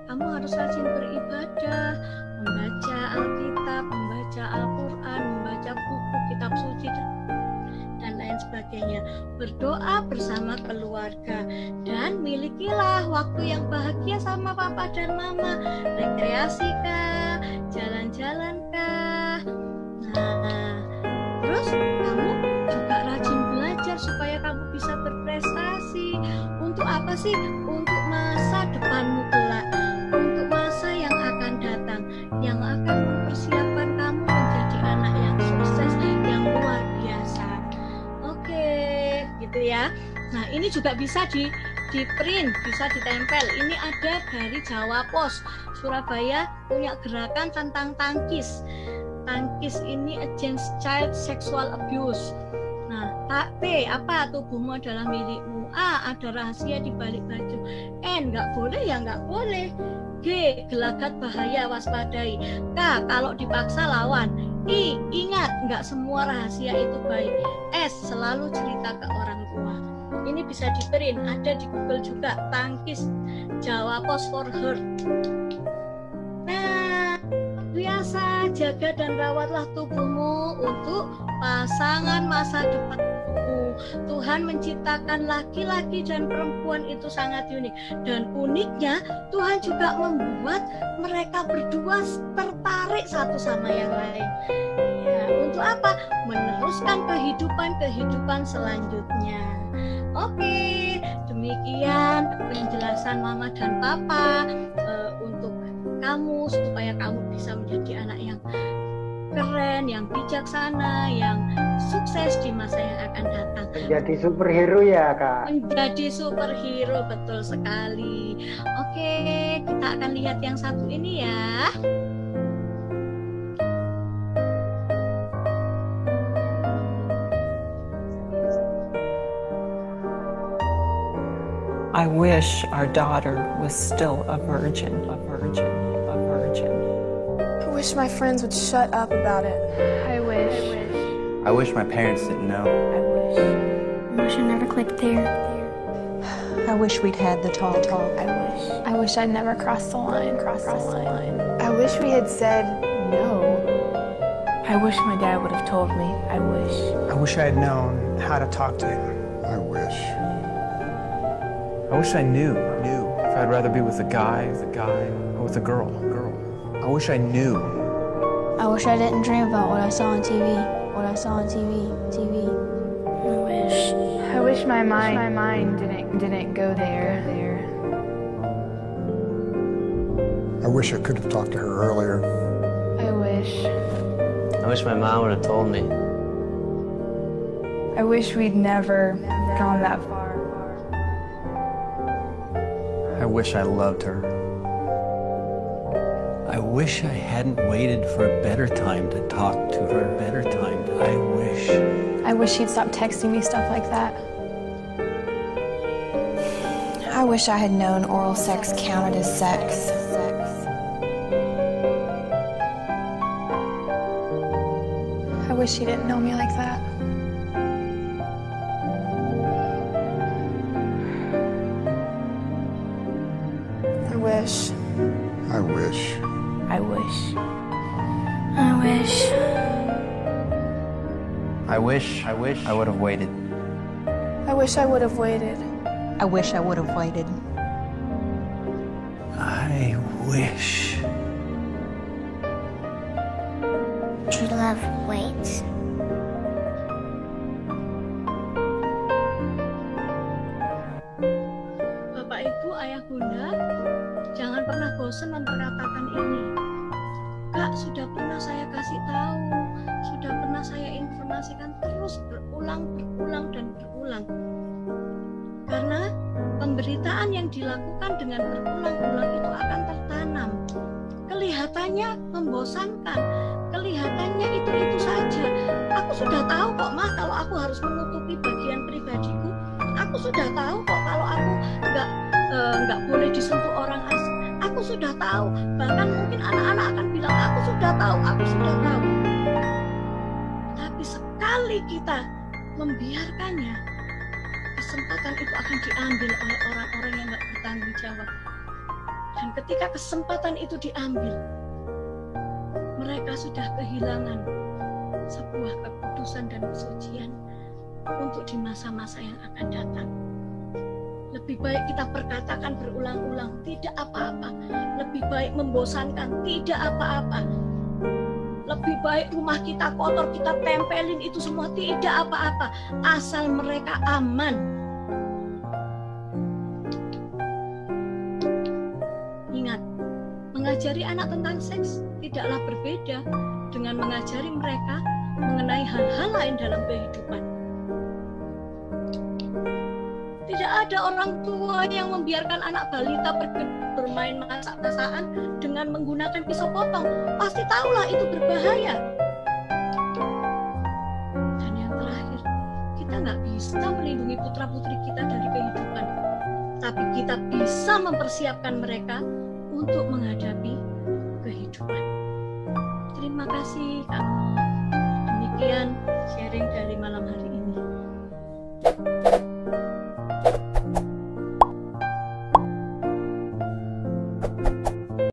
S1: kamu harus rajin beribadah, membaca Alkitab, membaca Al-Quran, membaca buku kitab suci dan lain sebagainya. Berdoa bersama keluarga dan milikilah waktu yang bahagia sama papa dan mama. Rekreasi kah? Jalan-jalan kah? Nah, terus kamu juga rajin belajar supaya kamu bisa berprestasi. Untuk apa sih? Untuk masa depanmu kelak, untuk masa yang akan datang, yang akan mempersiapkan kamu menjadi anak yang sukses, yang luar biasa. Oke, gitu ya. Nah, ini juga bisa di print, bisa ditempel. Ini ada dari Jawa Pos. Surabaya punya gerakan tentang tangkis. Tangkis ini Against Child Sexual Abuse. Nah, P, apa? Tubuhmu adalah milikmu. A, ada rahasia di balik baju. N, nggak boleh ya nggak boleh. G, gelagat bahaya, waspadai. K, kalau dipaksa lawan. I, ingat, nggak semua rahasia itu baik. S, selalu cerita ke orang tua. Ini bisa di-print, ada di Google juga. Tangkis Jawa Post for Her. Nah, biasa jaga dan rawatlah tubuhmu untuk pasangan masa depanmu. Tuhan menciptakan laki-laki dan perempuan itu sangat unik. Dan uniknya Tuhan juga membuat mereka berdua tertarik satu sama yang lain. Ya, untuk apa? Meneruskan kehidupan selanjutnya. Oke, demikian penjelasan Mama dan Papa untuk kamu supaya kamu bisa menjadi anak yang keren, yang bijaksana, yang sukses di masa yang akan datang.
S11: Menjadi superhero ya, Kak.
S1: Menjadi superhero, betul sekali. Oke, kita akan lihat yang satu ini ya.
S13: I wish our daughter was still a virgin, a virgin, a virgin.
S14: I wish my friends would shut up about it. I wish.
S15: I wish my parents didn't know.
S14: I wish I never clicked there.
S16: I wish we'd had the talk.
S14: I wish I'd never crossed the line. I wish we had said no.
S17: I wish my dad would have told me. I
S18: wish I had known how to talk to him.
S19: I wish
S20: I knew if I'd rather be with a guy or with a girl. I wish I knew.
S14: I wish I didn't dream about what I saw on TV. I wish my mind didn't go there.
S19: I wish I could have talked to her earlier.
S14: I
S15: wish my mom would have told me.
S14: I wish we'd never gone that far.
S15: I wish I loved her.
S21: I wish I hadn't waited for a better time to talk to her.
S14: I wish she'd stop texting me stuff like that.
S16: I wish I had known oral sex counted as sex.
S14: I wish she didn't know me like that. I wish.
S15: I wish I would have waited.
S14: I wish I would have waited.
S16: I wish I would have waited.
S21: I wish.
S22: True love waits.
S1: Bapak, Ibu, Ayah, Bunda, jangan pernah bosan memperkatakan ini. Kak, sudah pernah saya kasih tahu, sudah pernah saya informasikan, terus berulang dan berulang. Karena pemberitaan yang dilakukan dengan berulang-ulang itu akan tertanam. Kelihatannya membosankan, kelihatannya itu saja. Aku sudah tahu kok, Mah, kalau aku harus menutupi bagian pribadiku. Aku sudah tahu kok kalau aku nggak boleh disentuh orang asing. Aku sudah tahu. Bahkan mungkin anak-anak akan bilang, aku sudah tahu. Tapi sekali kita membiarkannya, kesempatan itu akan diambil oleh orang-orang yang nggak bertanggung jawab. Dan ketika kesempatan itu diambil, mereka sudah kehilangan sebuah kekudusan dan kesucian untuk di masa-masa yang akan datang. Lebih baik kita perkatakan berulang-ulang, tidak apa-apa. Lebih baik membosankan, tidak apa-apa. Lebih baik rumah kita kotor, kita tempelin itu semua, tidak apa-apa. Asal mereka aman. Ingat, mengajari anak tentang seks tidaklah berbeda dengan mengajari mereka mengenai hal-hal lain dalam kehidupan. Tidak ada orang tua yang membiarkan anak balita bermain masak-masakan dengan menggunakan pisau potong. Pasti tahulah itu berbahaya. Dan yang terakhir, kita nggak bisa melindungi putra-putri kita dari kehidupan. Tapi kita bisa mempersiapkan mereka untuk menghadapi kehidupan. Terima kasih Kak Nur. Demikian sharing dari